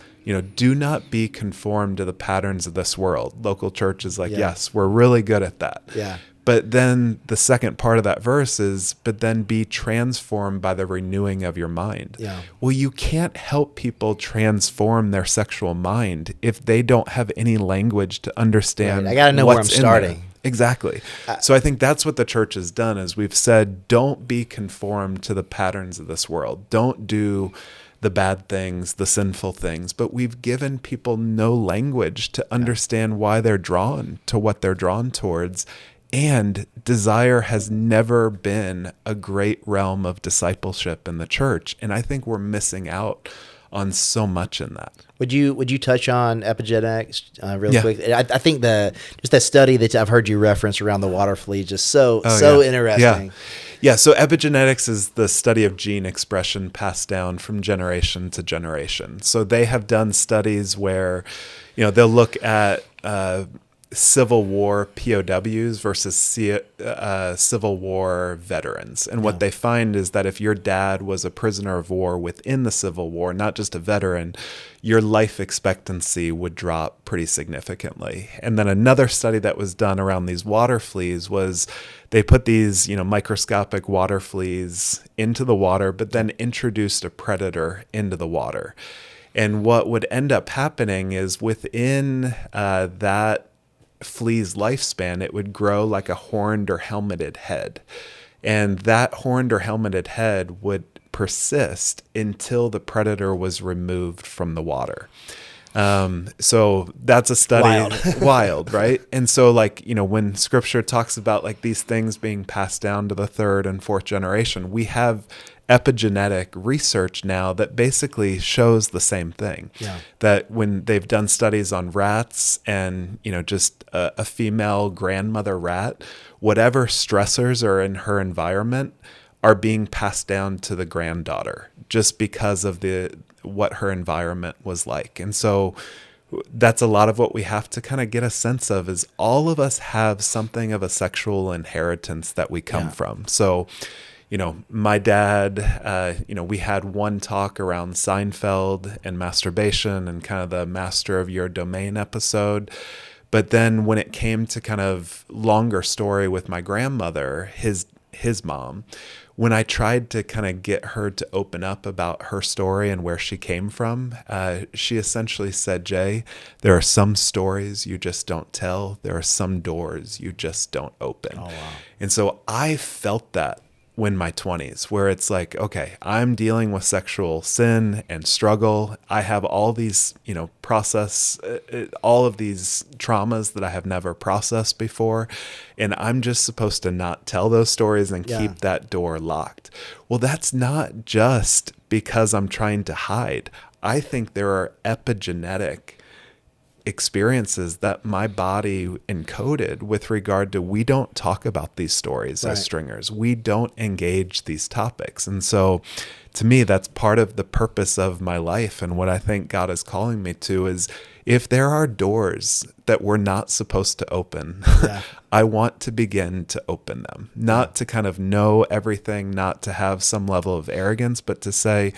do not be conformed to the patterns of this world. Local church is yes, we're really good at that. But then the second part of that verse is, but then be transformed by the renewing of your mind. Well, you can't help people transform their sexual mind if they don't have any language to understand. I got to know where I'm starting. Exactly. So I think that's what the church has done, is we've said, don't be conformed to the patterns of this world. Don't do the bad things, the sinful things, but we've given people no language to understand why they're drawn to what they're drawn towards. And desire has never been a great realm of discipleship in the church. And I think we're missing out on so much in that. Would you touch on epigenetics real Yeah. quick? I think just that study that I've heard you reference around the water flea just so Yeah. interesting. Yeah. So epigenetics is the study of gene expression passed down from generation to generation. So they have done studies where, they'll look at Civil War POWs versus Civil War veterans. And what they find is that if your dad was a prisoner of war within the Civil War, not just a veteran, your life expectancy would drop pretty significantly. And then another study that was done around these water fleas was they put these, microscopic water fleas into the water, but then introduced a predator into the water. And what would end up happening is within that flea's lifespan, it would grow like a horned or helmeted head. And that horned or helmeted head would persist until the predator was removed from the water. So that's a study. Wild, right? And so when scripture talks about like these things being passed down to the third and fourth generation, we have epigenetic research now that basically shows the same thing. Yeah. That when they've done studies on rats and, just a female grandmother rat, whatever stressors are in her environment are being passed down to the granddaughter just because of what her environment was like. And so that's a lot of what we have to kind of get a sense of is all of us have something of a sexual inheritance that we come from. So my dad, we had one talk around Seinfeld and masturbation and kind of the master of your domain episode. But then when it came to kind of longer story with my grandmother, his mom, when I tried to kind of get her to open up about her story and where she came from, she essentially said, Jay, there are some stories you just don't tell. There are some doors you just don't open. Oh, wow. And so I felt that in my 20s, where it's like, okay, I'm dealing with sexual sin and struggle. I have all these, all of these traumas that I have never processed before. And I'm just supposed to not tell those stories and keep that door locked. Well, that's not just because I'm trying to hide. I think there are epigenetic experiences that my body encoded with regard to we don't talk about these stories as stringers. We don't engage these topics. And so to me, that's part of the purpose of my life. And what I think God is calling me to is if there are doors that we're not supposed to open, I want to begin to open them, not to kind of know everything, not to have some level of arrogance, but to say,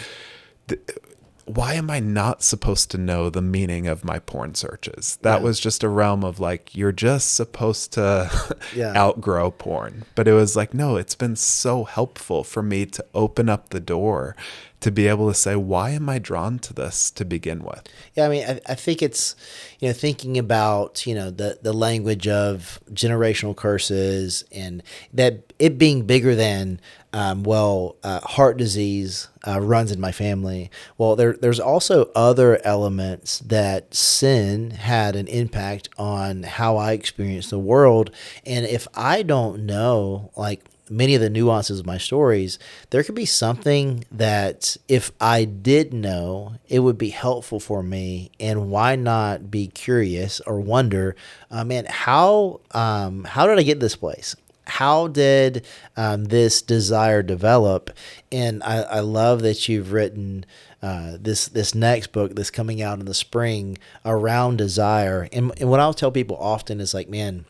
why am I not supposed to know the meaning of my porn searches? That was just a realm of like, you're just supposed to outgrow porn. But it was like, no, it's been so helpful for me to open up the door to be able to say, why am I drawn to this to begin with? Yeah, I mean, I think it's, thinking about, the language of generational curses and that it being bigger than, heart disease runs in my family. Well, there's also other elements that sin had an impact on how I experience the world. And if I don't know, like, many of the nuances of my stories, there could be something that if I did know, it would be helpful for me. And why not be curious or wonder, man, how did I get this place? How did this desire develop? And I love that you've written this next book that's coming out in the spring around desire. And what I'll tell people often is like, man,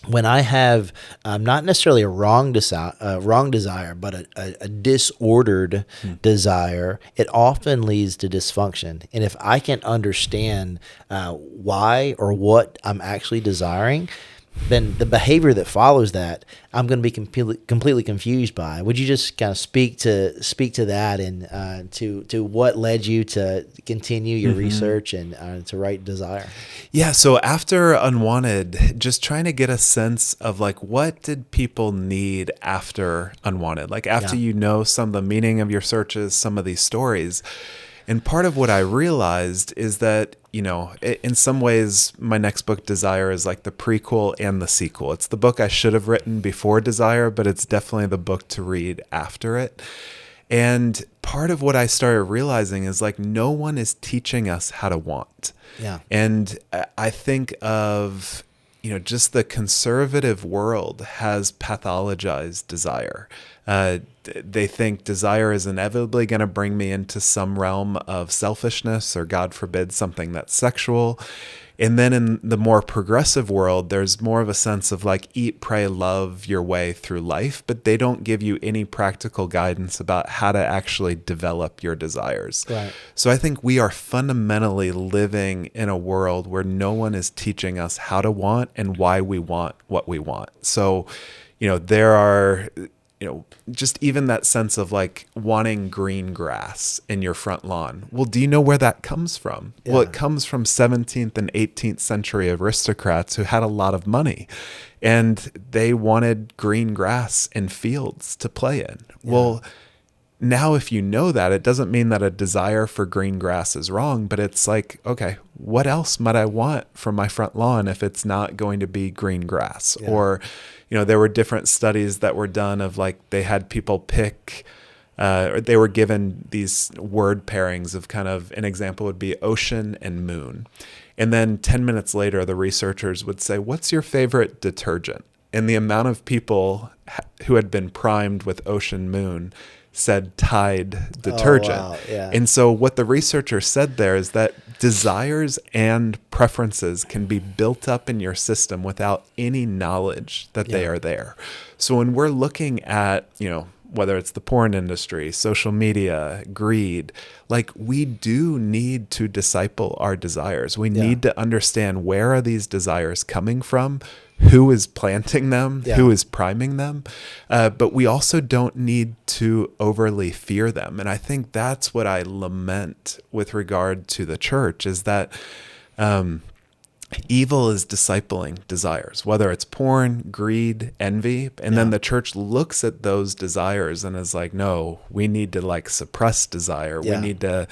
when I have not necessarily a wrong desire, but a disordered desire, it often leads to dysfunction. And if I can understand why or what I'm actually desiring, then the behavior that follows that, I'm going to be completely confused by. Would you just kind of speak to that and to what led you to continue your research and to write Desire? Yeah. So after Unwanted, just trying to get a sense of like, what did people need after Unwanted? Like after you know some of the meaning of your searches, some of these stories. And part of what I realized is that, in some ways, my next book, Desire, is like the prequel and the sequel. It's the book I should have written before Desire, but it's definitely the book to read after it. And part of what I started realizing is like no one is teaching us how to want. Yeah. And I think of, just the conservative world has pathologized desire. They think desire is inevitably going to bring me into some realm of selfishness or, God forbid, something that's sexual. And then in the more progressive world, there's more of a sense of like eat, pray, love your way through life, but they don't give you any practical guidance about how to actually develop your desires. Right. So I think we are fundamentally living in a world where no one is teaching us how to want and why we want what we want. So, there are, just even that sense of like wanting green grass in your front lawn. Well, do you know where that comes from? Yeah. Well, it comes from 17th and 18th century aristocrats who had a lot of money and they wanted green grass and fields to play in. Yeah. Well, now if you know that, it doesn't mean that a desire for green grass is wrong, but it's like, okay, what else might I want from my front lawn if it's not going to be green grass? Yeah. Or, there were different studies that were done of like they had people pick, or they were given these word pairings of kind of an example would be ocean and moon. And then 10 minutes later, the researchers would say, what's your favorite detergent? And the amount of people who had been primed with ocean moon said Tide detergent. Oh, wow. Yeah. And so what the researcher said there is that desires and preferences can be built up in your system without any knowledge that they are there. So when we're looking at, whether it's the porn industry, social media, greed, like we do need to disciple our desires. We need to understand where are these desires coming from, who is planting them, who is priming them. But we also don't need to overly fear them. And I think that's what I lament with regard to the church is that evil is discipling desires, whether it's porn, greed, envy. And then the church looks at those desires and is like, no, we need to like suppress desire. We need to,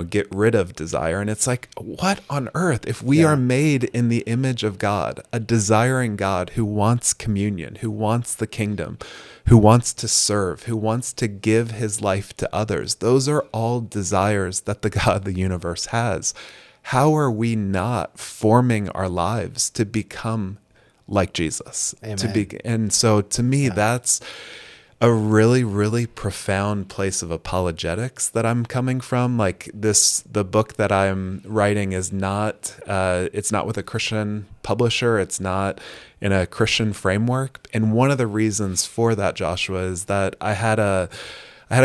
get rid of desire. And it's like, what on earth? If we are made in the image of God, a desiring God who wants communion, who wants the kingdom, who wants to serve, who wants to give his life to others, those are all desires that the God of the universe has. How are we not forming our lives to become like Jesus? Amen. And so to me, that's a really, really profound place of apologetics that I'm coming from. Like the book that I'm writing is not, it's not with a Christian publisher. It's not in a Christian framework. And one of the reasons for that, Joshua, is that I had a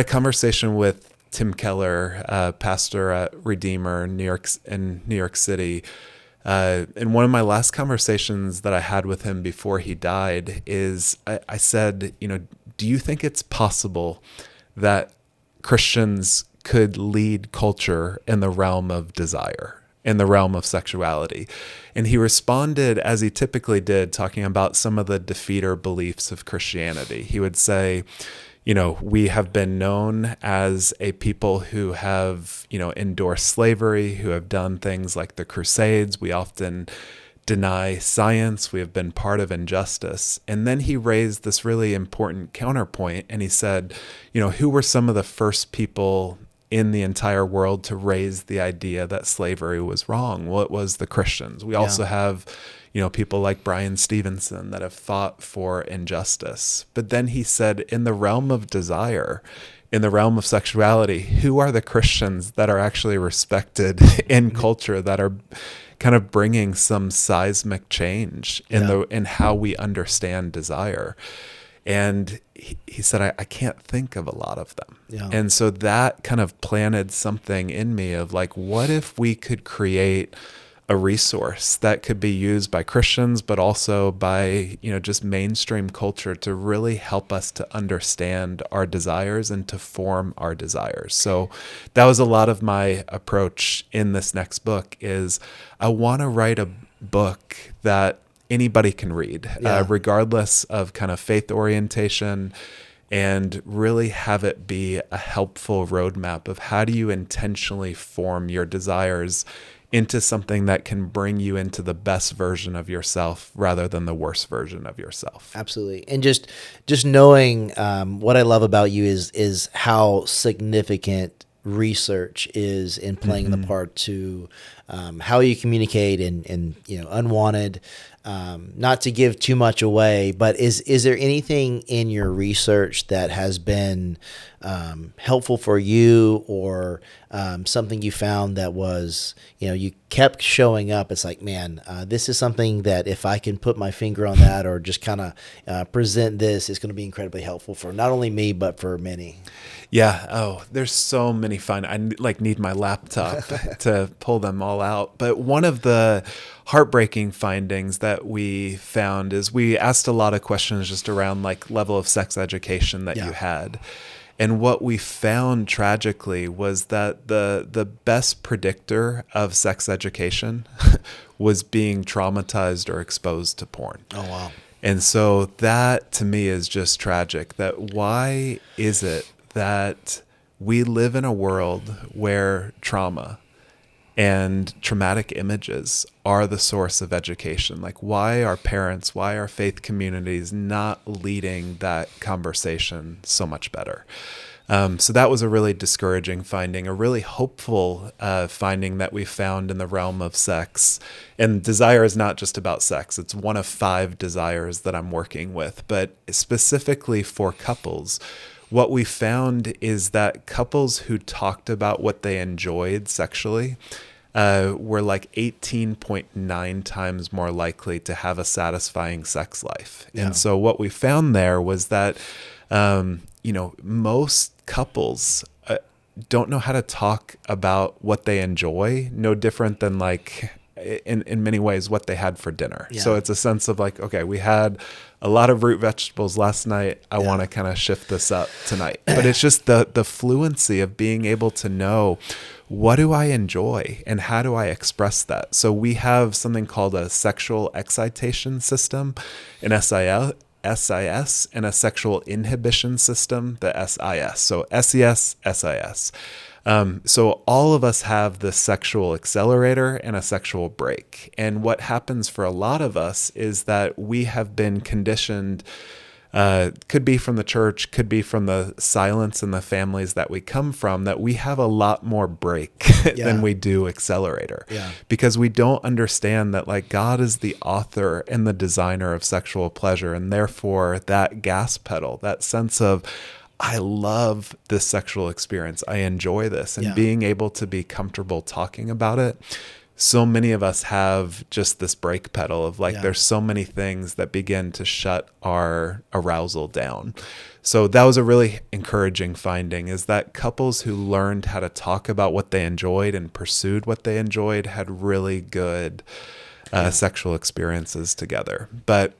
conversation with Tim Keller, pastor at Redeemer in New York City. And one of my last conversations that I had with him before he died is I said, do you think it's possible that Christians could lead culture in the realm of desire, in the realm of sexuality? And he responded, as he typically did, talking about some of the defeater beliefs of Christianity. He would say, we have been known as a people who have, endorsed slavery, who have done things like the Crusades. We often deny science. We have been part of injustice. And then he raised this really important counterpoint. And he said, who were some of the first people in the entire world to raise the idea that slavery was wrong? Well, it was the Christians. We also have people like Brian Stevenson that have fought for injustice. But then he said, in the realm of desire, in the realm of sexuality, who are the Christians that are actually respected in culture, that are kind of bringing some seismic change in how we understand desire? And he said, I can't think of a lot of them. Yeah. And so that kind of planted something in me of like, what if we could create a resource that could be used by Christians, but also by, just mainstream culture to really help us to understand our desires and to form our desires. So that was a lot of my approach in this next book is I want to write a book that anybody can read, regardless of kind of faith orientation. and really have it be a helpful roadmap of how do you intentionally form your desires into something that can bring you into the best version of yourself rather than the worst version of yourself. Absolutely. And just knowing what I love about you is how significant research is in playing the part to how you communicate and Unwanted. Not to give too much away, but is there anything in your research that has been helpful for you, or something you found that was, you kept showing up? It's like, man, this is something that if I can put my finger on that or just kind of present this, it's going to be incredibly helpful for not only me, but for many. Yeah. Oh, there's so many fun. I need my laptop to pull them all out. But one of the heartbreaking findings that we found is we asked a lot of questions just around like level of sex education that you had. And what we found tragically was that the best predictor of sex education was being traumatized or exposed to porn. Oh, wow. And so that to me is just tragic. That why is it that we live in a world where trauma and traumatic images are the source of education? Like, why are parents, why are faith communities not leading that conversation so much better? So that was a really discouraging finding. A really hopeful finding that we found in the realm of sex. And desire is not just about sex. It's one of 5 desires that I'm working with. But specifically for couples, what we found is that couples who talked about what they enjoyed sexually were like 18.9 times more likely to have a satisfying sex life. Yeah. And so what we found there was that, most couples don't know how to talk about what they enjoy, no different than like in many ways what they had for dinner. Yeah. So it's a sense of like, okay, we had a lot of root vegetables last night. I want to kind of shift this up tonight. But it's just the fluency of being able to know, what do I enjoy and how do I express that? So we have something called a sexual excitation system, an SIS, and a sexual inhibition system, the SIS. So SES, SIS. So all of us have the sexual accelerator and a sexual brake. And what happens for a lot of us is that we have been conditioned, could be from the church, could be from the silence in the families that we come from, that we have a lot more brake than we do accelerator. Yeah. Because we don't understand that like God is the author and the designer of sexual pleasure. And therefore that gas pedal, that sense of, I love this sexual experience, I enjoy this, and being able to be comfortable talking about it. So many of us have just this brake pedal of like, there's so many things that begin to shut our arousal down. So that was a really encouraging finding, is that couples who learned how to talk about what they enjoyed and pursued what they enjoyed had really good sexual experiences together. But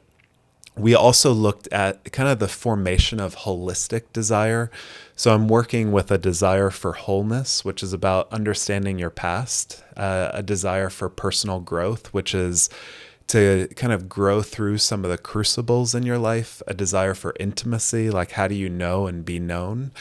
we also looked at kind of the formation of holistic desire. So I'm working with a desire for wholeness, which is about understanding your past, a desire for personal growth, which is to kind of grow through some of the crucibles in your life, a desire for intimacy, like how do you know and be known,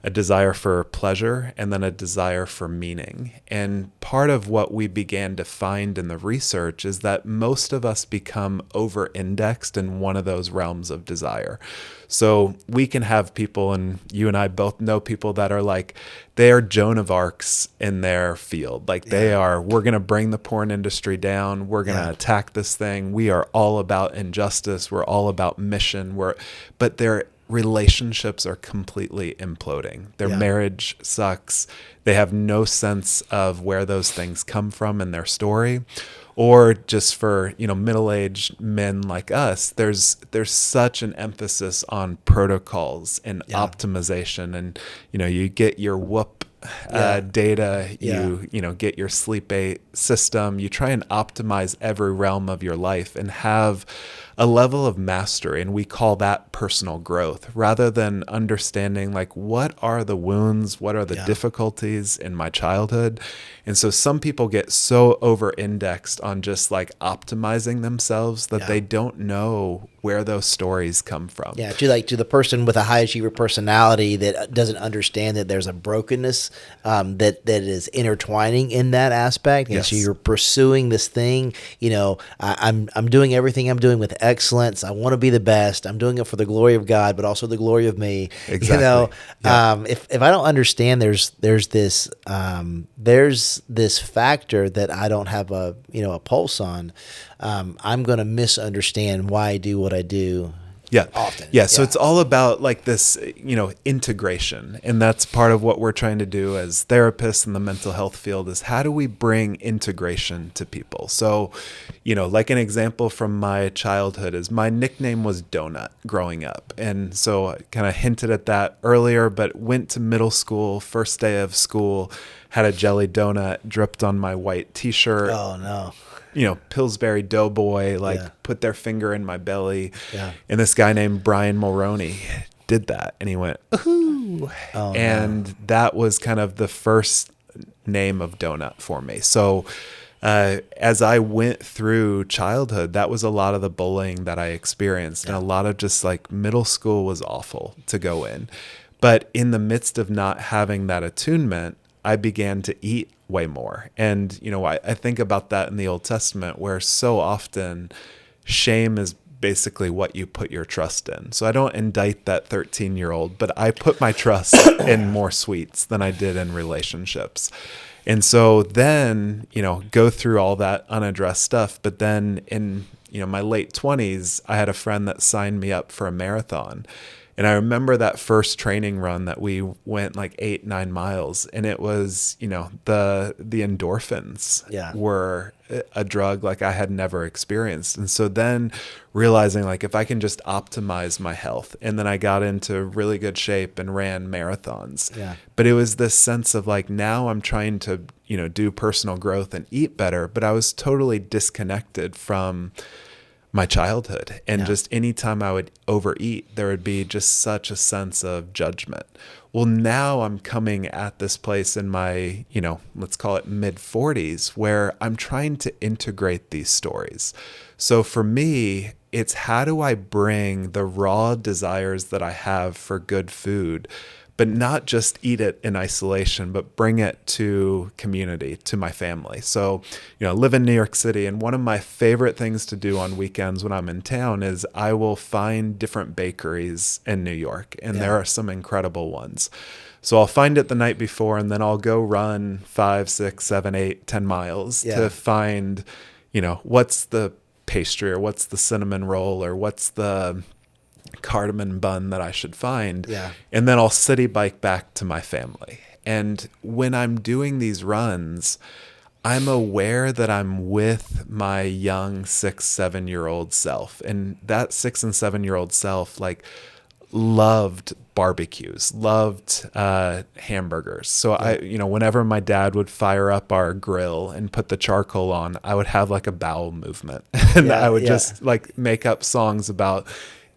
a desire for pleasure, and then a desire for meaning. And part of what we began to find in the research is that most of us become over-indexed in one of those realms of desire. So we can have people, and you and I both know people that are like, they are Joan of Arcs in their field. Like they are, we're going to bring the porn industry down. We're going to attack this thing. We are all about injustice. We're all about mission. But their relationships are completely imploding. Their marriage sucks. They have no sense of where those things come from in their story. Or just for, middle-aged men like us, there's such an emphasis on protocols and optimization, and you get your whoop data, you get your sleep aid system, you try and optimize every realm of your life and have a level of mastery, and we call that personal growth, rather than understanding like, what are the wounds, what are the difficulties in my childhood. And so some people get so over-indexed on just like optimizing themselves that they don't know where those stories come from. Yeah, to the person with a high achiever personality that doesn't understand that there's a brokenness that is intertwining in that aspect, and so Yes. you're pursuing this thing. I'm doing everything I'm doing with excellence. I want to be the best. I'm doing it for the glory of God, but also the glory of me. Exactly. Yeah. If I don't understand, there's this factor that I don't have a pulse on. I'm going to misunderstand why I do what I do. Yeah. Often. Yeah. So it's all about like this, integration. And that's part of what we're trying to do as therapists in the mental health field is how do we bring integration to people? So, like an example from my childhood is my nickname was Donut growing up. And so I kind of hinted at that earlier, but went to middle school, first day of school, had a jelly donut dripped on my white t-shirt. Oh, no. Pillsbury Doughboy, put their finger in my belly. Yeah. And this guy named Brian Mulroney did that. And he went, ooh. Oh, and that was kind of the first name of donut for me. So as I went through childhood, that was a lot of the bullying that I experienced. Yeah. And a lot of just like middle school was awful to go in. But in the midst of not having that attunement, I began to eat way more. And, I think about that in the Old Testament where so often shame is basically what you put your trust in. So I don't indict that 13-year-old, but I put my trust in more sweets than I did in relationships. And so then, go through all that unaddressed stuff. But then in, my late 20s, I had a friend that signed me up for a marathon. And I remember that first training run that we went like 8-9 miles, and it was, the endorphins were a drug like I had never experienced. And so then realizing like if I can just optimize my health, and then I got into really good shape and ran marathons. Yeah. But it was this sense of like now I'm trying to, do personal growth and eat better, but I was totally disconnected from my childhood. And just anytime I would overeat, there would be just such a sense of judgment. Well, now I'm coming at this place in my, let's call it mid 40s, where I'm trying to integrate these stories. So for me, it's how do I bring the raw desires that I have for good food, but not just eat it in isolation, but bring it to community, to my family. So, I live in New York City, and one of my favorite things to do on weekends when I'm in town is I will find different bakeries in New York, and there are some incredible ones. So I'll find it the night before, and then I'll go run 5, 6, 7, 8, 10 miles to find, what's the pastry or what's the cinnamon roll or what's the cardamom bun that I should find. Yeah. And then I'll city bike back to my family. And when I'm doing these runs, I'm aware that I'm with my young 6, 7-year-old self. And that 6 and 7-year-old self, like, loved barbecues, loved hamburgers. So I, whenever my dad would fire up our grill and put the charcoal on, I would have like a bowel movement. And I would just like make up songs about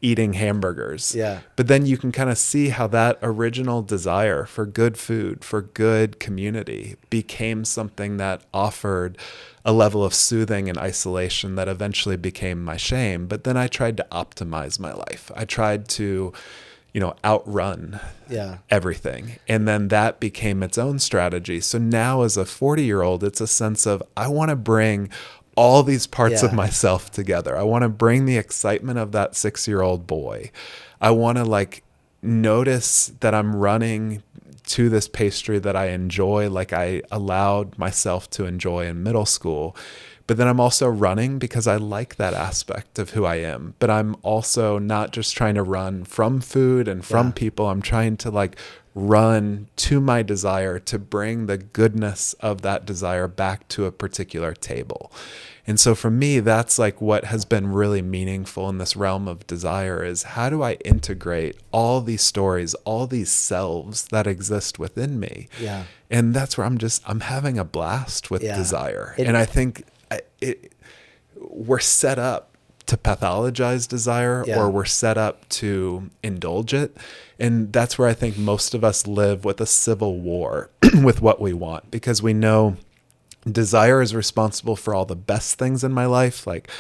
eating hamburgers. Yeah. But then you can kind of see how that original desire for good food, for good community became something that offered a level of soothing and isolation that eventually became my shame. But then I tried to optimize my life. I tried to, outrun everything. And then that became its own strategy. So now as a 40-year-old, it's a sense of, I want to bring all these parts of myself together. I want to bring the excitement of that 6-year-old boy. I want to like notice that I'm running to this pastry that I enjoy, like I allowed myself to enjoy in middle school. But then I'm also running because I like that aspect of who I am. But I'm also not just trying to run from food and from people. I'm trying to like run to my desire to bring the goodness of that desire back to a particular table. And so for me, that's like what has been really meaningful in this realm of desire is how do I integrate all these stories, all these selves that exist within me? Yeah. And that's where I'm having a blast with desire. And I think we're set up to pathologize desire or we're set up to indulge it. And that's where I think most of us live with a civil war with what we want, because we know desire is responsible for all the best things in my life, like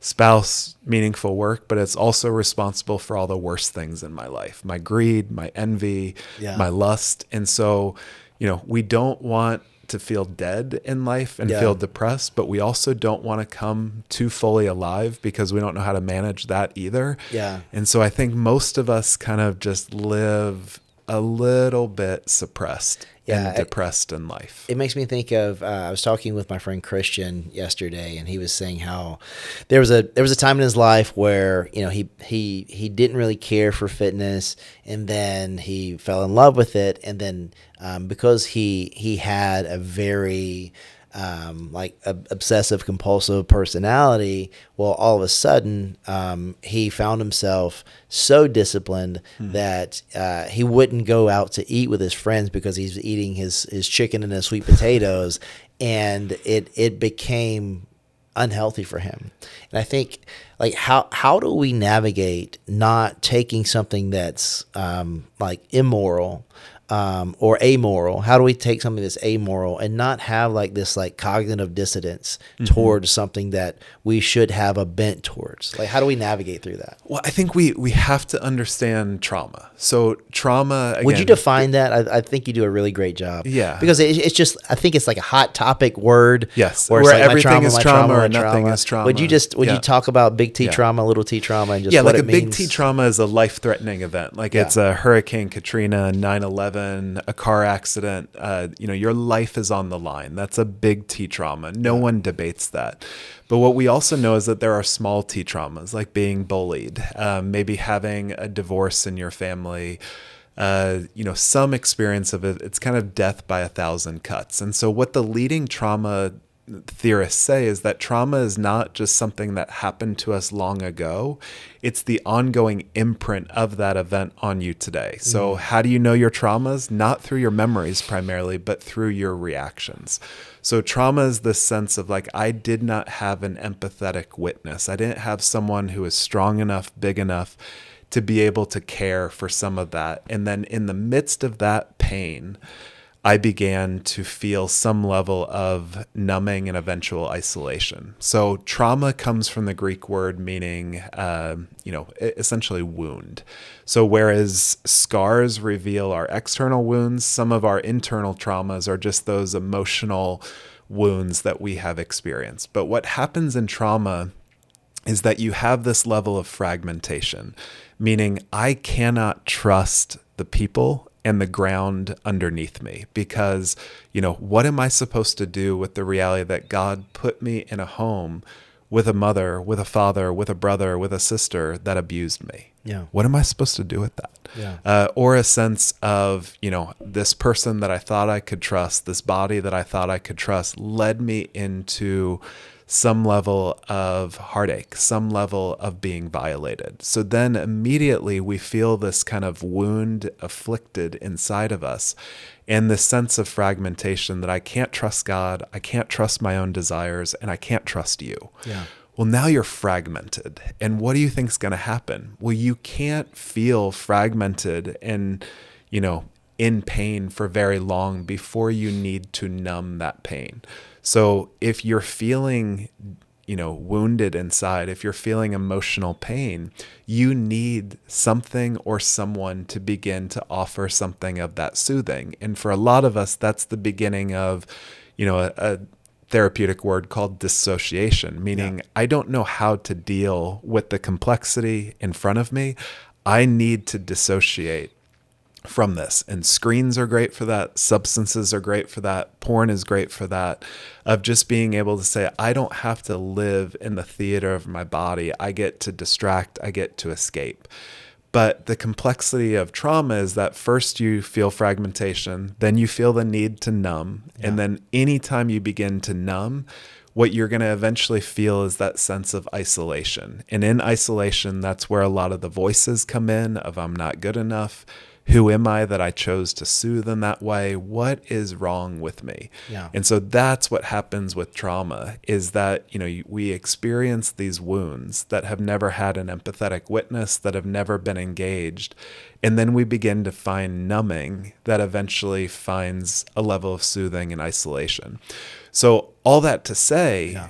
spouse, meaningful work, but it's also responsible for all the worst things in my life, my greed, my envy, my lust. And so, we don't want to feel dead in life and feel depressed, but we also don't want to come too fully alive because we don't know how to manage that either. And so I think most of us kind of just live a little bit suppressed and depressed in life. It makes me think of I was talking with my friend Christian yesterday, and he was saying how there was a time in his life where he didn't really care for fitness, and then he fell in love with it, and then because he had a very obsessive compulsive personality, well, all of a sudden he found himself so disciplined that he wouldn't go out to eat with his friends because he's eating his chicken and his sweet potatoes, and it became unhealthy for him. And I think, how do we navigate not taking something that's immoral or amoral? How do we take something that's amoral and not have this cognitive dissonance towards something that we should have a bent towards? How do we navigate through that? Well, I think we have to understand trauma. So trauma, again, would you define that? I think you do a really great job. Yeah. Because it's just, I think it's like a hot topic word. Yes. Where everything is trauma or nothing is trauma. Would you talk about big T trauma, little T trauma, and just what it means? Big T trauma is a life-threatening event. It's a Hurricane Katrina, 9/11, a car accident. Your life is on the line. That's a big T trauma. No one debates that. But what we also know is that there are small T traumas, like being bullied, maybe having a divorce in your family, some experience of it. It's kind of death by 1,000 cuts. And so what the leading trauma theorists say is that trauma is not just something that happened to us long ago. It's the ongoing imprint of that event on you today. So how do you know your traumas? Not through your memories primarily, but through your reactions. So trauma is this sense of I did not have an empathetic witness. I didn't have someone who was strong enough, big enough to be able to care for some of that. And then in the midst of that pain, I began to feel some level of numbing and eventual isolation. So trauma comes from the Greek word meaning, essentially wound. So whereas scars reveal our external wounds, some of our internal traumas are just those emotional wounds that we have experienced. But what happens in trauma is that you have this level of fragmentation, meaning I cannot trust the people and the ground underneath me because, what am I supposed to do with the reality that God put me in a home with a mother, with a father, with a brother, with a sister that abused me? Yeah. What am I supposed to do with that? Yeah. Or a sense of, this person that I thought I could trust, this body that I thought I could trust led me into some level of heartache, some level of being violated. So then immediately we feel this kind of wound afflicted inside of us and this sense of fragmentation that I can't trust God, I can't trust my own desires, and I can't trust you. Yeah. Well, now you're fragmented. And what do you think is going to happen? Well, you can't feel fragmented and, in pain for very long before you need to numb that pain. So if you're feeling, wounded inside, if you're feeling emotional pain, you need something or someone to begin to offer something of that soothing. And for a lot of us, that's the beginning of, a therapeutic word called dissociation, meaning I don't know how to deal with the complexity in front of me. I need to dissociate from this. And screens are great for that. Substances are great for that. Porn is great for that, of just being able to say, I don't have to live in the theater of my body. I get to distract. I get to escape. But the complexity of trauma is that first you feel fragmentation, then you feel the need to numb. Yeah. And then anytime you begin to numb, what you're going to eventually feel is that sense of isolation. And in isolation, that's where a lot of the voices come in of I'm not good enough. Who am I that I chose to soothe in that way? What is wrong with me? Yeah. And so that's what happens with trauma is that, we experience these wounds that have never had an empathetic witness, that have never been engaged. And then we begin to find numbing that eventually finds a level of soothing and isolation. So all that to say,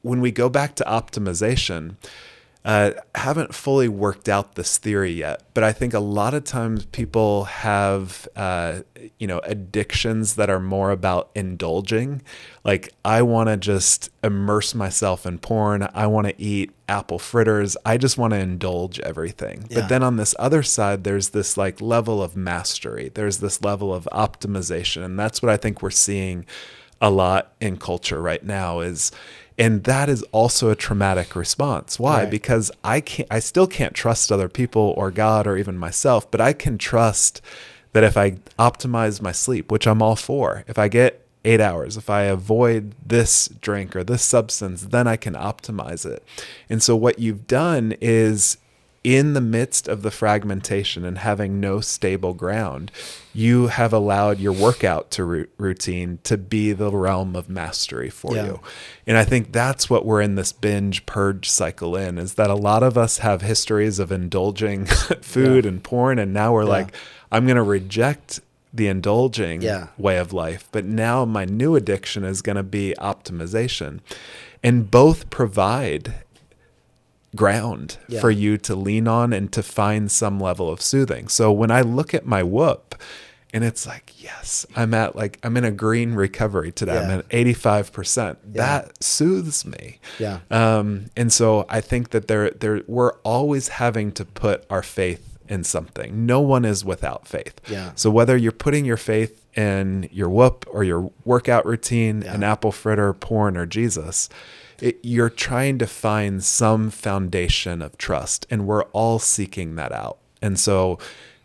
when we go back to optimization, haven't fully worked out this theory yet, but I think a lot of times people have, addictions that are more about indulging. Like, I want to just immerse myself in porn. I want to eat apple fritters. I just want to indulge everything. Yeah. But then on this other side, there's this like level of mastery. There's this level of optimization. And that's what I think we're seeing a lot in culture right now and that is also a traumatic response. Why? Right. Because I still can't trust other people or God or even myself, but I can trust that if I optimize my sleep, which I'm all for, if I get 8 hours, if I avoid this drink or this substance, then I can optimize it. And so what you've done is, in the midst of the fragmentation and having no stable ground, you have allowed your workout routine to be the realm of mastery for you. And I think that's what we're in this binge purge cycle in, is that a lot of us have histories of indulging food and porn. And now we're like, I'm going to reject the indulging way of life. But now my new addiction is going to be optimization. And both provide ground for you to lean on and to find some level of soothing. So when I look at my whoop and it's like, yes, I'm in a green recovery today. I'm at 85%. That soothes me. And so I think that we're always having to put our faith in something. No one is without faith. So whether you're putting your faith in your whoop or your workout routine, an apple fritter, porn, or Jesus, you're trying to find some foundation of trust, and we're all seeking that out. And so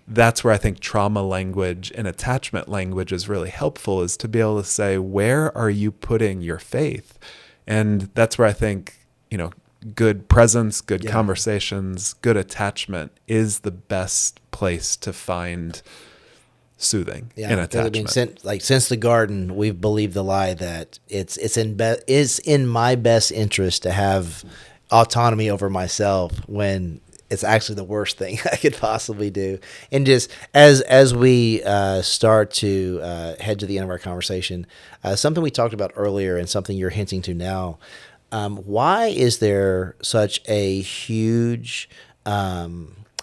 that's where I think trauma language and attachment language is really helpful, is to be able to say, where are you putting your faith? And that's where I think, good presence, good conversations, good attachment is the best place to find soothing and attachment. Since the garden, we've believed the lie that it's in my best interest to have autonomy over myself, when it's actually the worst thing I could possibly do. And just as we start to head to the end of our conversation, something we talked about earlier and something you're hinting to now, why is there such a huge, I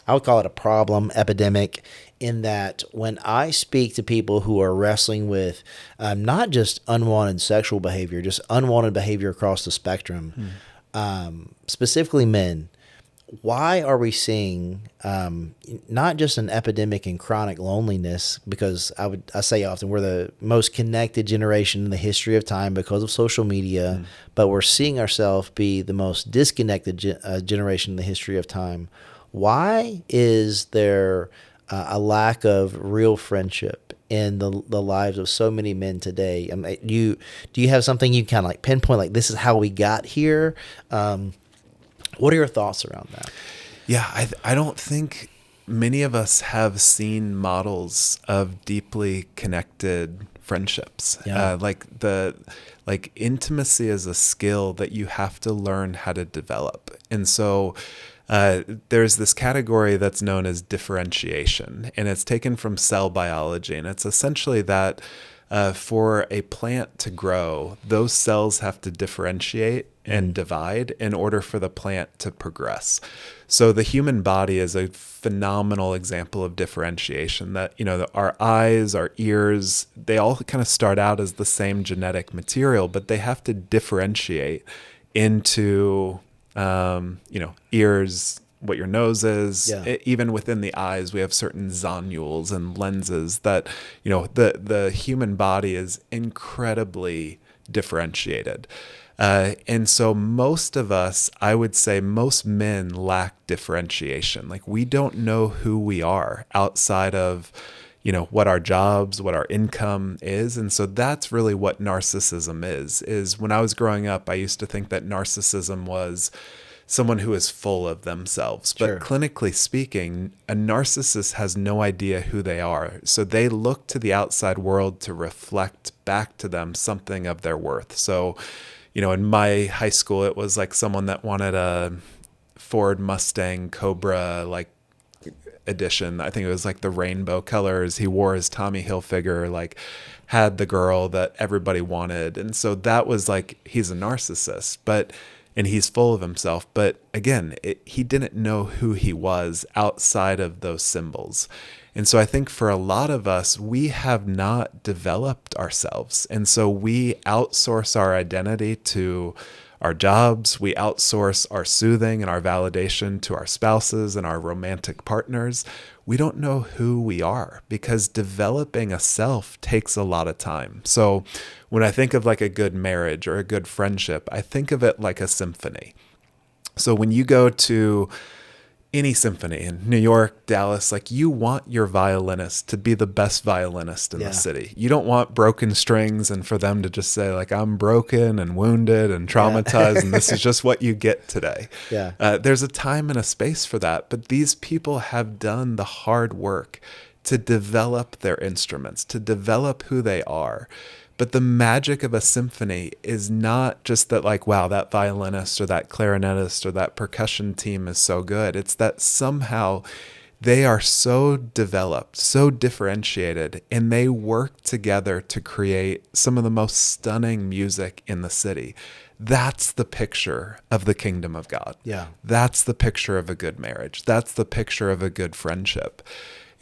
would call it a problem, epidemic, in that when I speak to people who are wrestling with not just unwanted sexual behavior, just unwanted behavior across the spectrum, specifically men, why are we seeing not just an epidemic in chronic loneliness? Because I say often we're the most connected generation in the history of time because of social media, but we're seeing ourselves be the most disconnected generation in the history of time. Why is there a lack of real friendship in the lives of so many men today? Do you have something you kind of like pinpoint, like this is how we got here? What are your thoughts around that? Yeah, I don't think many of us have seen models of deeply connected friendships. Like intimacy is a skill that you have to learn how to develop. And so there's this category that's known as differentiation, and it's taken from cell biology. And it's essentially that for a plant to grow, those cells have to differentiate and divide in order for the plant to progress. So the human body is a phenomenal example of differentiation, that, our eyes, our ears, they all kind of start out as the same genetic material, but they have to differentiate into, ears, what your nose is. Even within the eyes, we have certain zonules and lenses that, the human body is incredibly differentiated. And so most of us, I would say most men, lack differentiation. Like, we don't know who we are outside of, what our jobs, what our income is. And so that's really what narcissism is when I was growing up, I used to think that narcissism was someone who is full of themselves. But clinically speaking, a narcissist has no idea who they are. So they look to the outside world to reflect back to them something of their worth. So, in my high school, it was like someone that wanted a Ford Mustang Cobra, like edition. I think it was like the rainbow colors. He wore his Tommy Hilfiger, like had the girl that everybody wanted. And so that was like, he's a narcissist, and he's full of himself. But again, he didn't know who he was outside of those symbols. And so I think for a lot of us, we have not developed ourselves. And so we outsource our identity to our jobs. We outsource our soothing and our validation to our spouses and our romantic partners. We don't know who we are because developing a self takes a lot of time. So when I think of like a good marriage or a good friendship, I think of it like a symphony. So when you go to any symphony in New York, Dallas, like you want your violinist to be the best violinist in the city. You don't want broken strings and for them to just say like, I'm broken and wounded and traumatized and this is just what you get today. There's a time and a space for that, but these people have done the hard work to develop their instruments, to develop who they are. But the magic of a symphony is not just that like, wow, that violinist or that clarinetist or that percussion team is so good. It's that somehow they are so developed, so differentiated, and they work together to create some of the most stunning music in the city. That's the picture of the kingdom of God. That's the picture of a good marriage. That's the picture of a good friendship.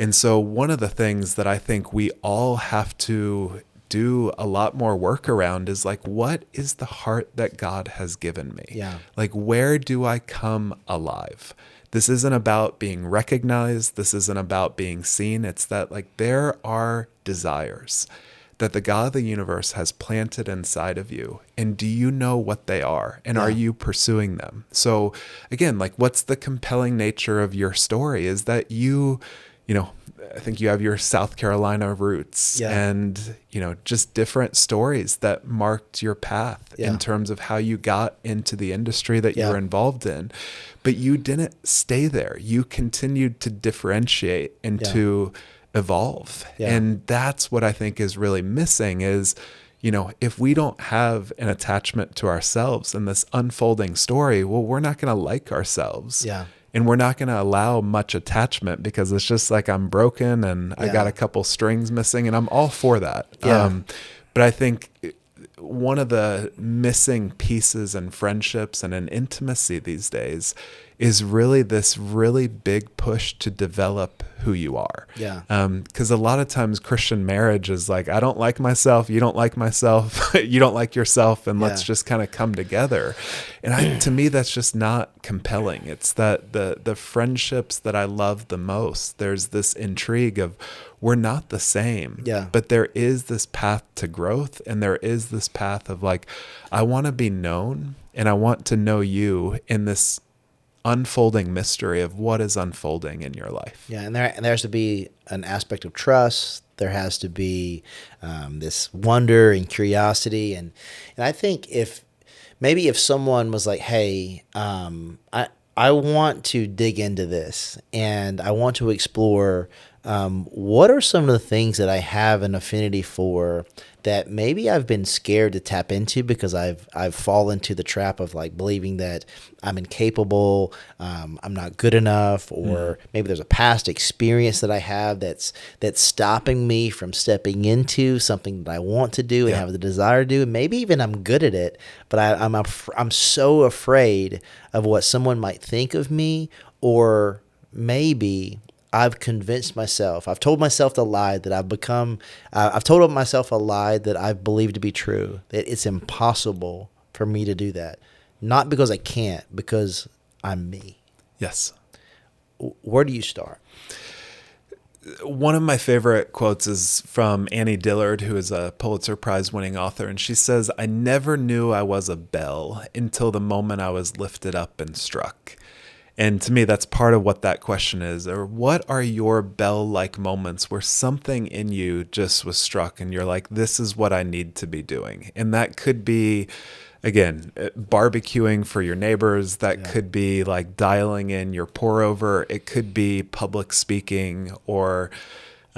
And so one of the things that I think we all have to do a lot more work around is like, what is the heart that God has given me? Like, where do I come alive? This isn't about being recognized. This isn't about being seen. It's that like there are desires that the God of the universe has planted inside of you. And do you know what they are? And are you pursuing them? So again, like what's the compelling nature of your story is that you know, I think you have your South Carolina roots and, you know, just different stories that marked your path in terms of how you got into the industry that you were involved in. But you didn't stay there. You continued to differentiate and to evolve. And that's what I think is really missing is, you know, if we don't have an attachment to ourselves in this unfolding story, well, we're not going to like ourselves. And we're not going to allow much attachment because it's just like I'm broken and I got a couple strings missing and I'm all for that. But I think one of the missing pieces in friendships and in intimacy these days is really this really big push to develop who you are. Because a lot of times Christian marriage is like, I don't like myself, you don't like myself, you don't like yourself, and let's just kind of come together. And to me, that's just not compelling. It's that the friendships that I love the most, there's this intrigue of we're not the same, but there is this path to growth, and there is this path of like, I want to be known, and I want to know you in this unfolding mystery of what is unfolding in your life. And there has to be an aspect of trust. There has to be this wonder and curiosity. And I think if someone was like, hey, I want to dig into this and I want to explore what are some of the things that I have an affinity for that maybe I've been scared to tap into because I've fallen into the trap of like believing that I'm incapable, I'm not good enough, or maybe there's a past experience that I have that's stopping me from stepping into something that I want to do and have the desire to do. And maybe even I'm good at it, but I'm so afraid of what someone might think of me, or maybe I've convinced myself. I've told myself the lie that I've told myself a lie that I've believed to be true, that it's impossible for me to do that. Not because I can't, because I'm me. Yes. Where do you start? One of my favorite quotes is from Annie Dillard, who is a Pulitzer Prize winning author. And she says, I never knew I was a bell until the moment I was lifted up and struck. And to me, that's part of what that question is. Or what are your bell-like moments where something in you just was struck and you're like, this is what I need to be doing? And that could be, again, barbecuing for your neighbors. That could be like dialing in your pour over. It could be public speaking or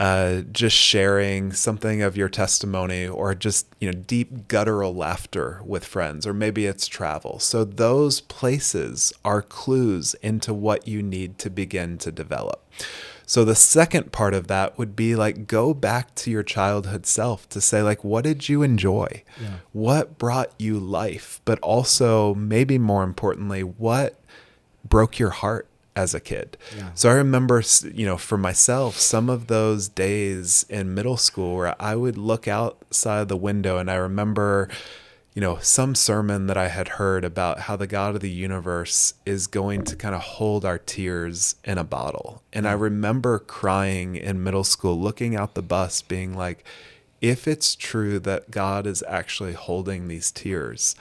just sharing something of your testimony, or just, deep guttural laughter with friends, or maybe it's travel. So those places are clues into what you need to begin to develop. So the second part of that would be like, go back to your childhood self to say, like, what did you enjoy? Yeah. What brought you life? But also, maybe more importantly, what broke your heart as a kid? Yeah. So I remember, for myself, some of those days in middle school where I would look outside the window, and I remember, some sermon that I had heard about how the God of the universe is going to kind of hold our tears in a bottle. And I remember crying in middle school, looking out the bus, being like, if it's true that God is actually holding these tears,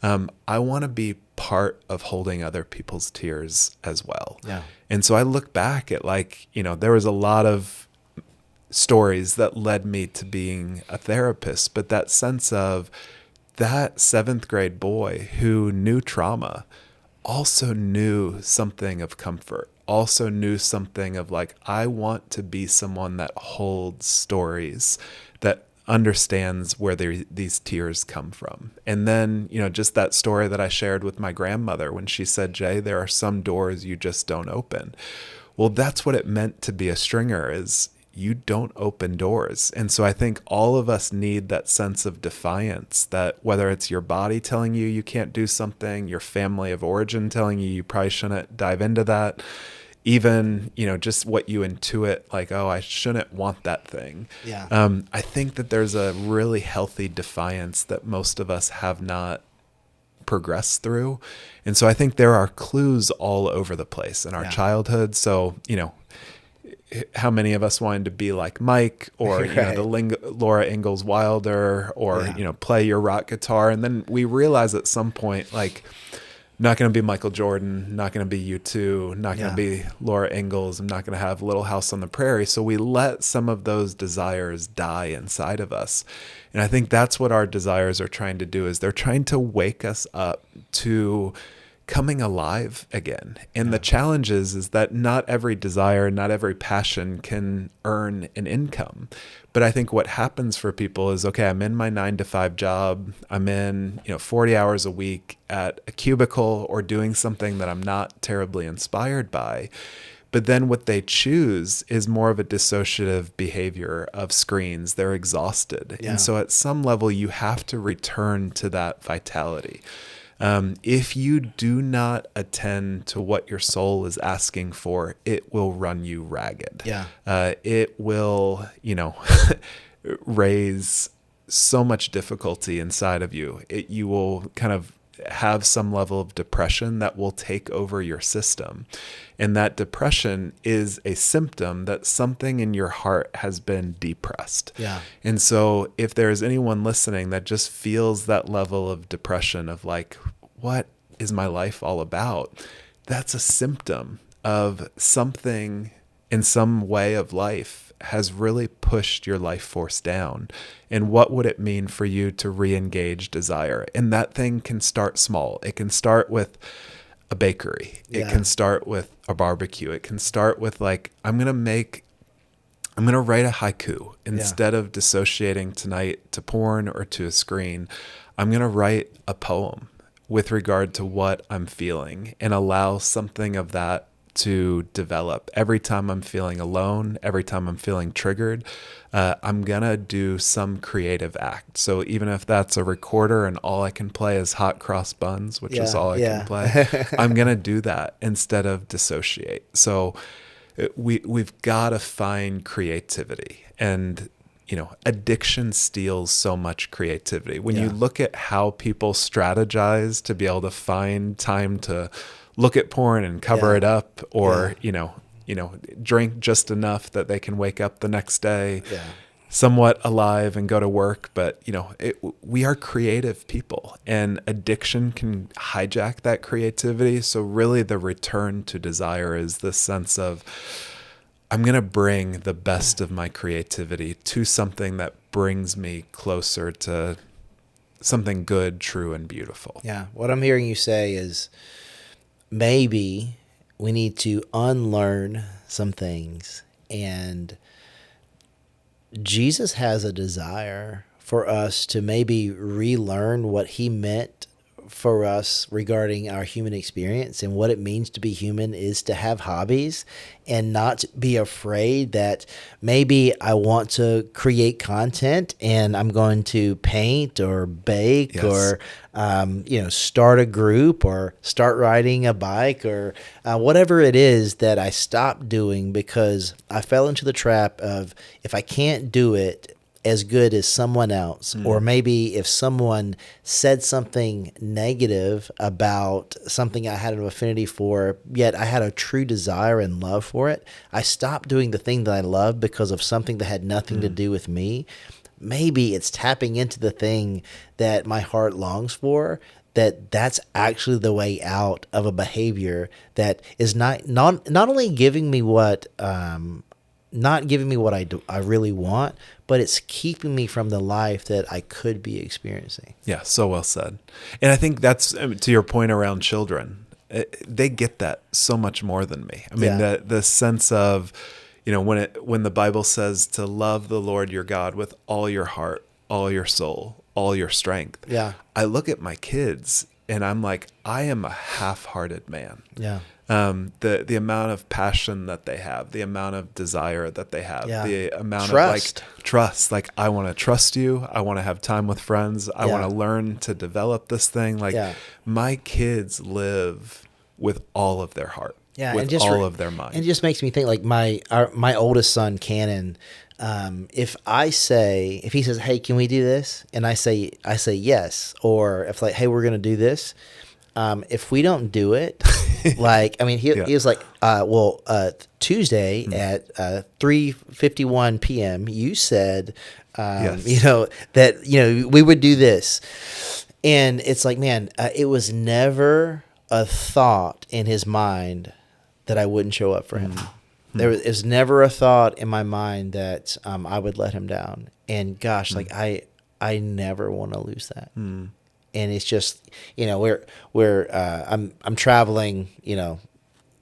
I want to be part of holding other people's tears as well. Yeah. And so I look back at, like, there was a lot of stories that led me to being a therapist, but that sense of that 7th grade boy who knew trauma also knew something of comfort, also knew something of, like, I want to be someone that holds stories, that understands where these tears come from. And then, just that story that I shared with my grandmother when she said, Jay, there are some doors you just don't open. Well, that's what it meant to be a stringer, is you don't open doors. And so I think all of us need that sense of defiance, that whether it's your body telling you you can't do something, your family of origin telling you probably shouldn't dive into that, even, just what you intuit, like, oh, I shouldn't want that thing. Yeah. I think that there's a really healthy defiance that most of us have not progressed through. And so I think there are clues all over the place in our childhood. So, how many of us wanted to be like Mike, or Right. Laura Ingalls Wilder, or play your rock guitar, and then we realize at some point, like, not going to be Michael Jordan, not going to be U2, not going to be Laura Ingalls, I'm not going to have Little House on the Prairie. So we let some of those desires die inside of us. And I think that's what our desires are trying to do, is they're trying to wake us up to coming alive again. And the challenge is that not every desire, not every passion can earn an income. But I think what happens for people is, okay, I'm in my 9-to-5 job. I'm in, 40 hours a week at a cubicle, or doing something that I'm not terribly inspired by. But then what they choose is more of a dissociative behavior of screens. They're exhausted. Yeah. And so at some level, you have to return to that vitality. If you do not attend to what your soul is asking for, it will run you ragged. Yeah. It will, raise so much difficulty inside of you. You will kind of have some level of depression that will take over your system. And that depression is a symptom that something in your heart has been depressed. Yeah. And so if there's anyone listening that just feels that level of depression of, like, what is my life all about? That's a symptom of something in some way of life has really pushed your life force down. And what would it mean for you to re-engage desire? And that thing can start small. It can start with a bakery. It can start with a barbecue. It can start with, like, I'm going to write a haiku instead of dissociating tonight to porn or to a screen. I'm going to write a poem with regard to what I'm feeling, and allow something of that to develop. Every time I'm feeling alone, every time I'm feeling triggered, I'm gonna do some creative act. So even if that's a recorder and all I can play is Hot Cross Buns, which is all I can play, I'm gonna do that instead of dissociate. So we've got to find creativity. And addiction steals so much creativity. When you look at how people strategize to be able to find time to look at porn and cover it up, or, drink just enough that they can wake up the next day somewhat alive and go to work. But, we are creative people, and addiction can hijack that creativity. So really the return to desire is this sense of, I'm going to bring the best of my creativity to something that brings me closer to something good, true, and beautiful. Yeah. What I'm hearing you say is, maybe we need to unlearn some things and Jesus has a desire for us to maybe relearn what he meant for us regarding our human experience, and what it means to be human is to have hobbies and not be afraid that maybe I want to create content and I'm going to paint or bake Yes. or start a group or start riding a bike or whatever it is that I stopped doing because I fell into the trap of, if I can't do it as good as someone else, or maybe if someone said something negative about something I had an affinity for, yet I had a true desire and love for it, I stopped doing the thing that I loved because of something that had nothing to do with me. Maybe it's tapping into the thing that my heart longs for, that's actually the way out of a behavior that is not only giving me what not giving me what I really want, but it's keeping me from the life that I could be experiencing. Yeah, so well said. And I think that's to your point around children. They get that so much more than me. I mean, the sense of, when the Bible says to love the Lord your God with all your heart, all your soul, all your strength. Yeah. I look at my kids and I'm like, I am a half-hearted man. Yeah. The amount of passion that they have, the amount of desire that they have, the amount trust. of trust. Like, I want to trust you. I want to have time with friends. I want to learn to develop this thing. Like, my kids live with all of their heart, with all of their mind. And it just makes me think, like my oldest son, Cannon, if he says, "Hey, can we do this?" and I say yes, or if like, "Hey, we're going to do this," if we don't do it, like, I mean, he was like, Tuesday at 3:51 p.m. you said, that we would do this, and it's like, man, it was never a thought in his mind that I wouldn't show up for him. There was never a thought in my mind that I would let him down. And gosh, like I never want to lose that. And it's just, I'm traveling,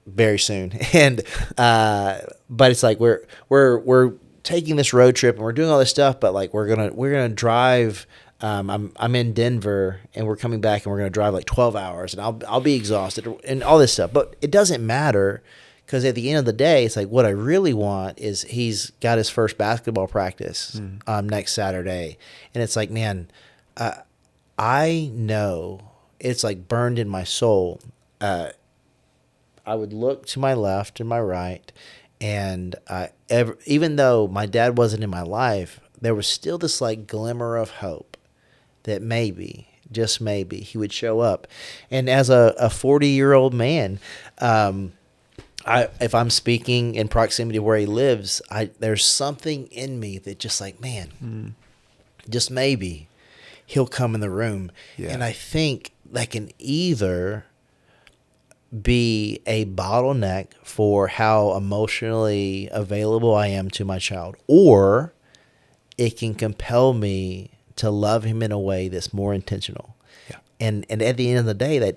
very soon, and but it's like we're taking this road trip and we're doing all this stuff, but like we're gonna drive. I'm in Denver and we're coming back and we're gonna drive like 12 hours and I'll be exhausted and all this stuff, but it doesn't matter. Because at the end of the day, it's like what I really want is he's got his first basketball practice next Saturday. And it's like, man, I know it's like burned in my soul. I would look to my left and my right, and even though my dad wasn't in my life, there was still this like glimmer of hope that maybe, just maybe, he would show up. And as a 40-year-old man, if I'm speaking in proximity to where he lives, there's something in me that just like, man, just maybe he'll come in the room. Yeah. And I think that can either be a bottleneck for how emotionally available I am to my child, or it can compel me to love him in a way that's more intentional. Yeah. And at the end of the day,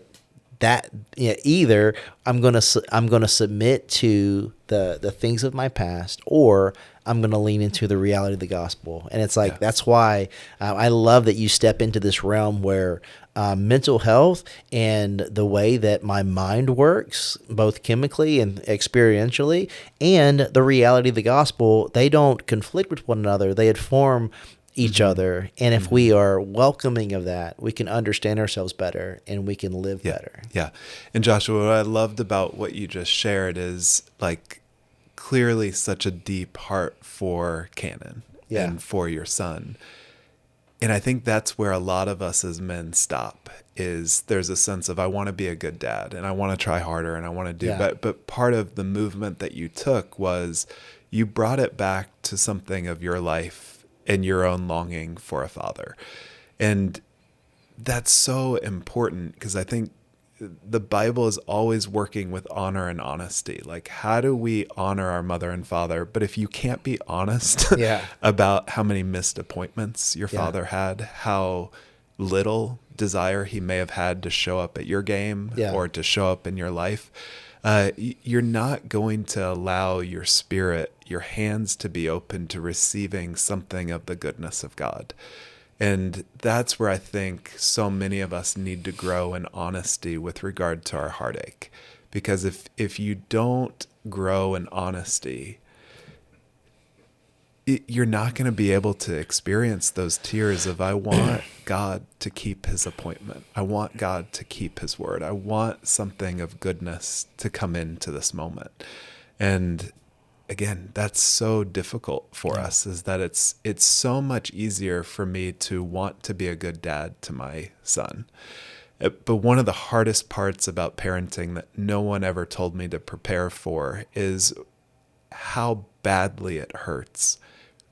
either I'm gonna submit to the things of my past, or I'm gonna lean into the reality of the gospel. And it's like that's why I love that you step into this realm where mental health and the way that my mind works, both chemically and experientially, and the reality of the gospel, they don't conflict with one another. They inform each other, and if we are welcoming of that, we can understand ourselves better and we can live better. Yeah. And Joshua, what I loved about what you just shared is like clearly such a deep heart for Cannon and for your son. And I think that's where a lot of us as men stop, is there's a sense of, I want to be a good dad and I want to try harder and I want to do but part of the movement that you took was you brought it back to something of your life and your own longing for a father. And that's so important, because I think the Bible is always working with honor and honesty. Like, how do we honor our mother and father? But if you can't be honest about how many missed appointments your father had, how little desire he may have had to show up at your game or to show up in your life, you're not going to allow your spirit, your hands to be open to receiving something of the goodness of God. And that's where I think so many of us need to grow in honesty with regard to our heartache. Because if you don't grow in honesty, you're not going to be able to experience those tears of, I want God to keep his appointment. I want God to keep his word. I want something of goodness to come into this moment. And again, that's so difficult for us, is that it's so much easier for me to want to be a good dad to my son. But one of the hardest parts about parenting that no one ever told me to prepare for is how badly it hurts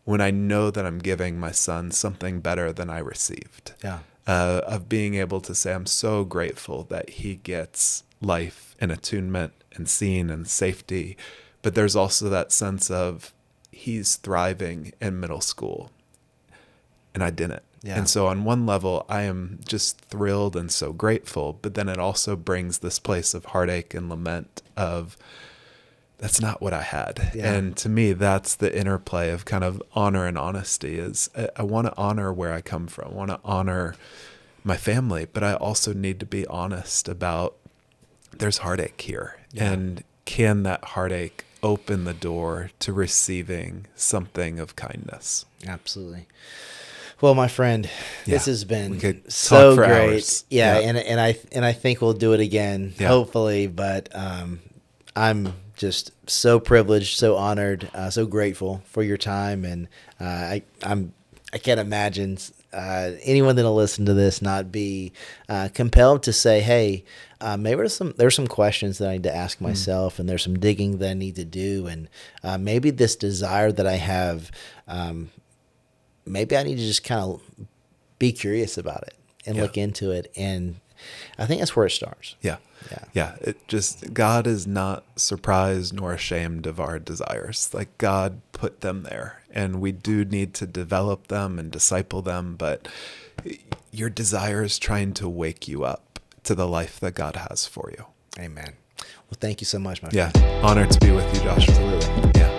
when I know that I'm giving my son something better than I received. Yeah. Of being able to say, I'm so grateful that he gets life and attunement and seen and safety. But there's also that sense of he's thriving in middle school and I didn't. Yeah. And so on one level, I am just thrilled and so grateful. But then it also brings this place of heartache and lament of, that's not what I had. Yeah. And to me, that's the interplay of kind of honor and honesty. Is I want to honor where I come from. I want to honor my family, but I also need to be honest about there's heartache here. Yeah. And can that heartache open the door to receiving something of kindness? Absolutely. Well, my friend, this has We been could so talk for great. hours. Yeah, Yeah. And I think we'll do it again, hopefully. But I'm just so privileged, so honored, so grateful for your time, and I can't imagine anyone that'll listen to this not be compelled to say, hey, maybe there's some questions that I need to ask myself, and there's some digging that I need to do, and maybe this desire that I have, maybe I need to just kind of be curious about it and look into it, and I think that's where it starts. Yeah. It just, God is not surprised nor ashamed of our desires. Like, God put them there, and we do need to develop them and disciple them. But your desire is trying to wake you up to the life that God has for you. Amen. Well, thank you so much, my friend. Yeah. Honored to be with you, Joshua. Absolutely. Yeah.